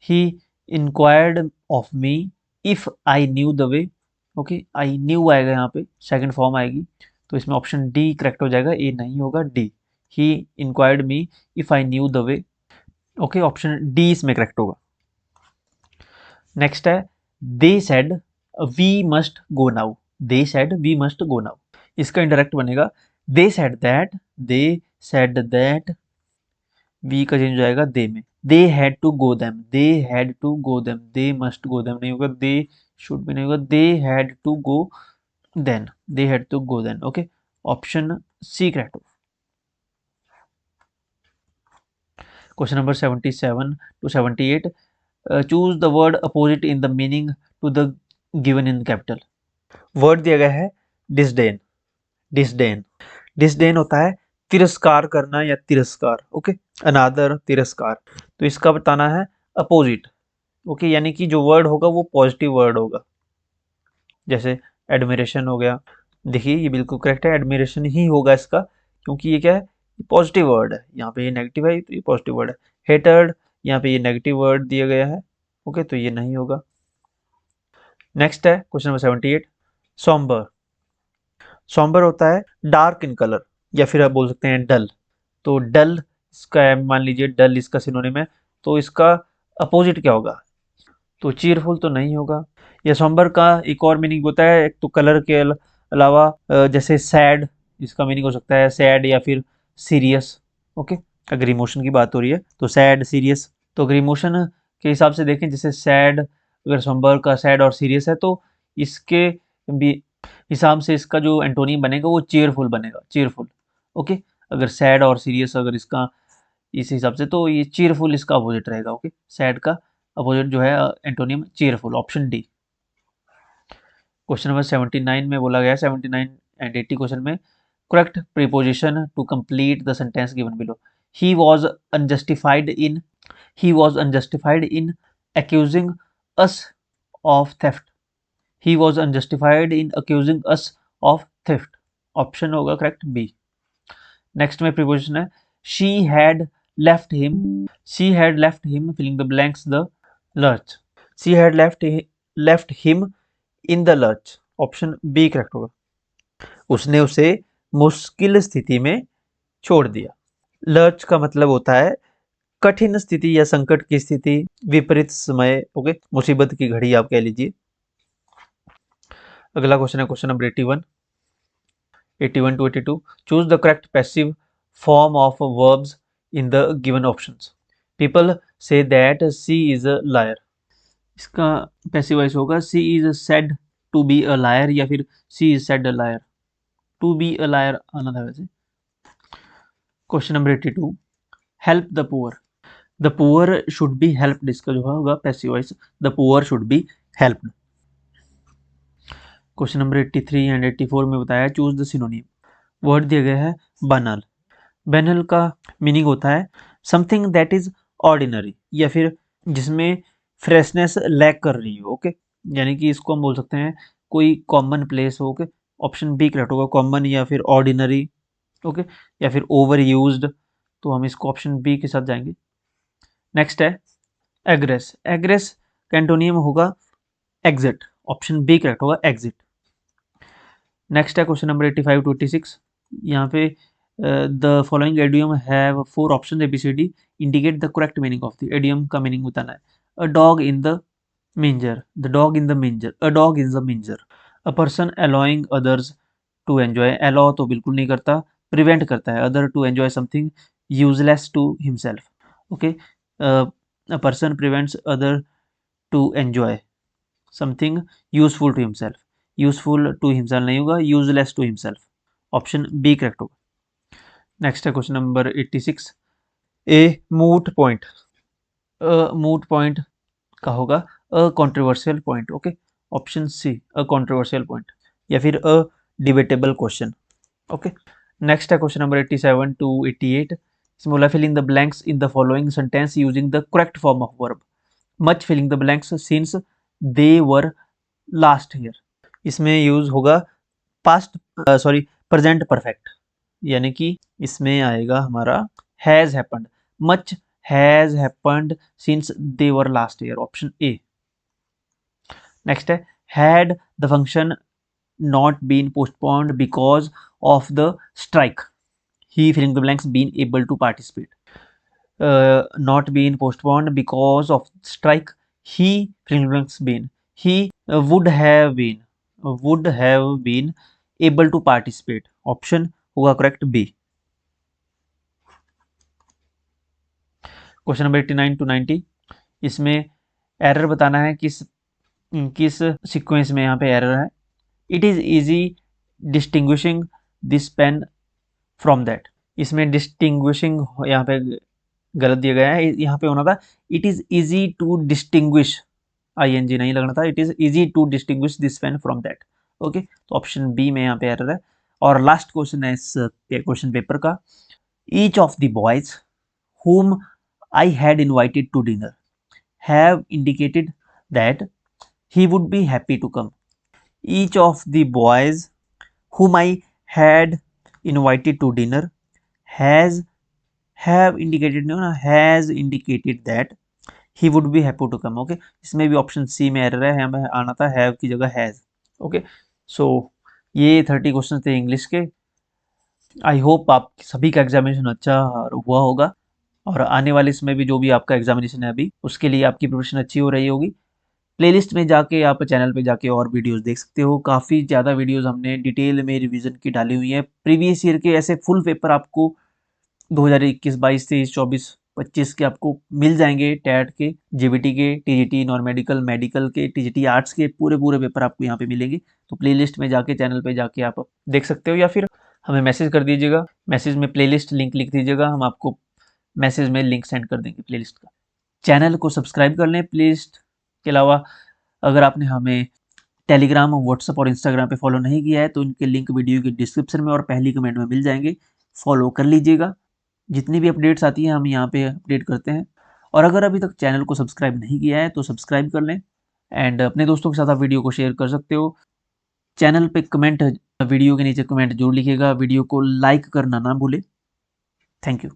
He enquired of me if I knew the way. Okay, I knew आएगा, यहाँ पे सेकंड फॉर्म आएगी, तो इसमें ऑप्शन डी करेक्ट हो जाएगा, ए नहीं होगा, D. He inquired me if I knew the way. Okay, option D इसमें करेक्ट होगा। नेक्स्ट है, they said we must go now. They said we must go now. इसका इंडायरेक्ट बनेगा, they said that. They said that, we का change हो जाएगा they में। They had to go them. They had to go them. They must go them नहीं होगा, they should भी नहीं होगा, दे had to go then. They had to go then. Okay, option C correct हो। Question number 77 to 78। Choose the word opposite in the meaning to the given in capital. Word दिया गया है disdain. Disdain, disdain होता है तिरस्कार करना या तिरस्कार। ओके, अनादर, तिरस्कार। तो इसका बताना है अपोजिट। ओके, यानी कि जो वर्ड होगा वो पॉजिटिव वर्ड होगा। जैसे एडमिरेशन हो गया, देखिए ये बिल्कुल करेक्ट है, एडमिरेशन ही होगा इसका, क्योंकि ये क्या है, पॉजिटिव वर्ड है। यहाँ पे ये नेगेटिव है तो ये पॉजिटिव वर्ड है। हेटर्ड, यहाँ पे ये नेगेटिव वर्ड दिया गया है। ओके, तो ये नहीं होगा। नेक्स्ट है क्वेश्चन नंबर 78। सॉम्बर। सॉम्बर होता है डार्क इन कलर, या फिर आप बोल सकते हैं डल। तो डल इसका मान लीजिए, डल इसका सिनोनिम है, तो इसका अपोजिट क्या होगा? तो चीयरफुल तो नहीं होगा। या सॉम्बर का एक और मीनिंग होता है, एक तो कलर के अलावा जैसे सैड, इसका मीनिंग हो सकता है सैड या फिर सीरियस। ओके, अगर इमोशन की बात हो रही है तो सैड, सीरियस। तो अगर इमोशन के हिसाब से देखें, जैसे सैड, अगर सॉम्बर का सैड और सीरियस है, तो इसके भी हिसाब से इसका जो एंटोनिम बनेगा वो चीयरफुल बनेगा, चीयरफुल। ओके, अगर सैड और सीरियस अगर इसका इस हिसाब से, तो ये चीयरफुल इसका अपोजिट रहेगा। ओके, सैड का अपोजिट जो है antonym cheerful, option D. Question number 79 में बोला गया है, 79 एंड 80 क्वेश्चन में, correct preposition to complete the sentence given below. He was unjustified in, he was unjustified in accusing us of theft. He was unjustified in accusing us of theft. Option होगा correct B. Next में preposition है, she had left him, she had left him filling the blanks the lurch. she had left him in the lurch. Option B correct होगा, उसने उसे मुश्किल स्थिति में छोड़ दिया। लर्च का मतलब होता है कठिन स्थिति या संकट की स्थिति, विपरीत समय। ओके, मुसीबत की घड़ी आप कह लीजिए। अगला क्वेश्चन है question number 81 to 82। Choose the correct passive form of verbs in the given options. People say that she is a liar. इसका पैसिव वॉइस होगा she is said to be a liar, या फिर she is said a liar. To be a liar आना था वैसे। Question number 82, help the poor. The poor should be helped, इसका जो होगा passive voice, the poor should be helped. Question number 83 and 84 में बताया चूज द सिनोनिम। वर्ड दिया गया है बनल। बनल का मीनिंग होता है समथिंग दैट इज ऑर्डिनरी, या फिर जिसमें फ्रेशनेस लैक कर रही हो। ओके, यानी कि इसको हम बोल सकते हैं कोई कॉमन प्लेस हो। ओके, ऑप्शन बी करेक्ट होगा, कॉमन या फिर ऑर्डिनरी। ओके, या फिर ओवर यूज्ड, तो हम इसको ऑप्शन बी के साथ जाएंगे। नेक्स्ट है एग्रेस। एग्रेस का एंटोनियम होगा एग्जिट, ऑप्शन बी करेक्ट होगा एग्जिट। नेक्स्ट है क्वेश्चन नंबर 85 टू 86। यहाँ पे the following idiom have 4 option ABCD, indicate the correct meaning of the idiom का मीनिंग बताना है। A dog in the manger, the dog in the manger, a dog in the manger. A person allowing others to enjoy, allow तो बिल्कुल नहीं करता, prevent करता है other to enjoy something useless to himself. Okay, a person prevents other to enjoy something useful to himself. Useful to himself नहीं होगा, useless to himself, option B correct होगा। Next है question number 86, a moot point. Moot point का होगा a controversial point. Okay, option C a controversial point, या फिर a debatable question. Okay, next है question number 87 to 88। इसमें बोला fill in the blanks in the following sentence using the correct form of verb. Much filling the blanks since they were last year. इसमें use होगा past, sorry present perfect, यानी कि इसमें आएगा हमारा has happened. Much has happened since they were last year, option A. Next है had the function not been postponed because of the strike, he filling the blanks been able to participate. not been postponed because of strike, he fill in the blanks been, he would have been able to participate, ऑप्शन होगा correct B. Question number 89 to 90। इसमें error बताना है किस किस sequence में यहाँ पे एरर है। It is easy distinguishing this pen from that. इसमें डिस्टिंग्विशिंग यहाँ पे गलत दिया गया है, यहाँ पे होना था it is easy to distinguish, ING नहीं लगना था, it is easy to distinguish this pen from that. Okay, तो ऑप्शन बी में यहाँ पे एरर है। और लास्ट क्वेश्चन है इस क्वेश्चन पेपर का, each of the boys whom I had invited to dinner have indicated that he would be happy to come. Each of the boys whom I had invited to dinner has have indicated, no, has indicated that he would be happy to come. Okay, इसमें भी option C में error है, हमें आना था have की जगह has. Okay, सो ये 30 क्वेश्चन थे इंग्लिश के। आई होप आप सभी का एग्जामिनेशन अच्छा हुआ होगा, और आने वाले समय भी जो भी आपका एग्जामिनेशन है अभी, उसके लिए आपकी प्रिपरेशन अच्छी हो रही होगी। प्लेलिस्ट में जाके आप चैनल पे जाके और वीडियोस देख सकते हो, काफ़ी ज़्यादा वीडियोस हमने डिटेल में रिवीजन की डाली हुई हैं। प्रीवियस ईयर के ऐसे फुल पेपर आपको 2021, 22, 23, 24, 25 के आपको मिल जाएंगे। टैट के, GBT के, TGT नॉन मेडिकल, मेडिकल के, TGT आर्ट्स के पूरे पूरे पेपर आपको यहाँ पे मिलेंगे। तो प्लेलिस्ट में जाके, चैनल पे जाके आप देख सकते हो, या फिर हमें मैसेज कर दीजिएगा, मैसेज में प्लेलिस्ट लिंक लिख दीजिएगा, हम आपको मैसेज में लिंक सेंड कर देंगे प्लेलिस्ट का। चैनल को सब्सक्राइब कर लें प्लेलिस्ट के अलावा। अगर आपने हमें टेलीग्राम, व्हाट्सएप और इंस्टाग्राम पे फॉलो नहीं किया है तो इनके लिंक वीडियो के डिस्क्रिप्शन में और पहली कमेंट में मिल जाएंगे, फॉलो कर लीजिएगा। जितनी भी अपडेट्स आती हैं हम यहाँ पे अपडेट करते हैं। और अगर अभी तक चैनल को सब्सक्राइब नहीं किया है तो सब्सक्राइब कर लें, एंड अपने दोस्तों के साथ आप वीडियो को शेयर कर सकते हो। चैनल पे कमेंट, वीडियो के नीचे कमेंट जरूर लिखिएगा, वीडियो को लाइक करना ना भूले। Thank you.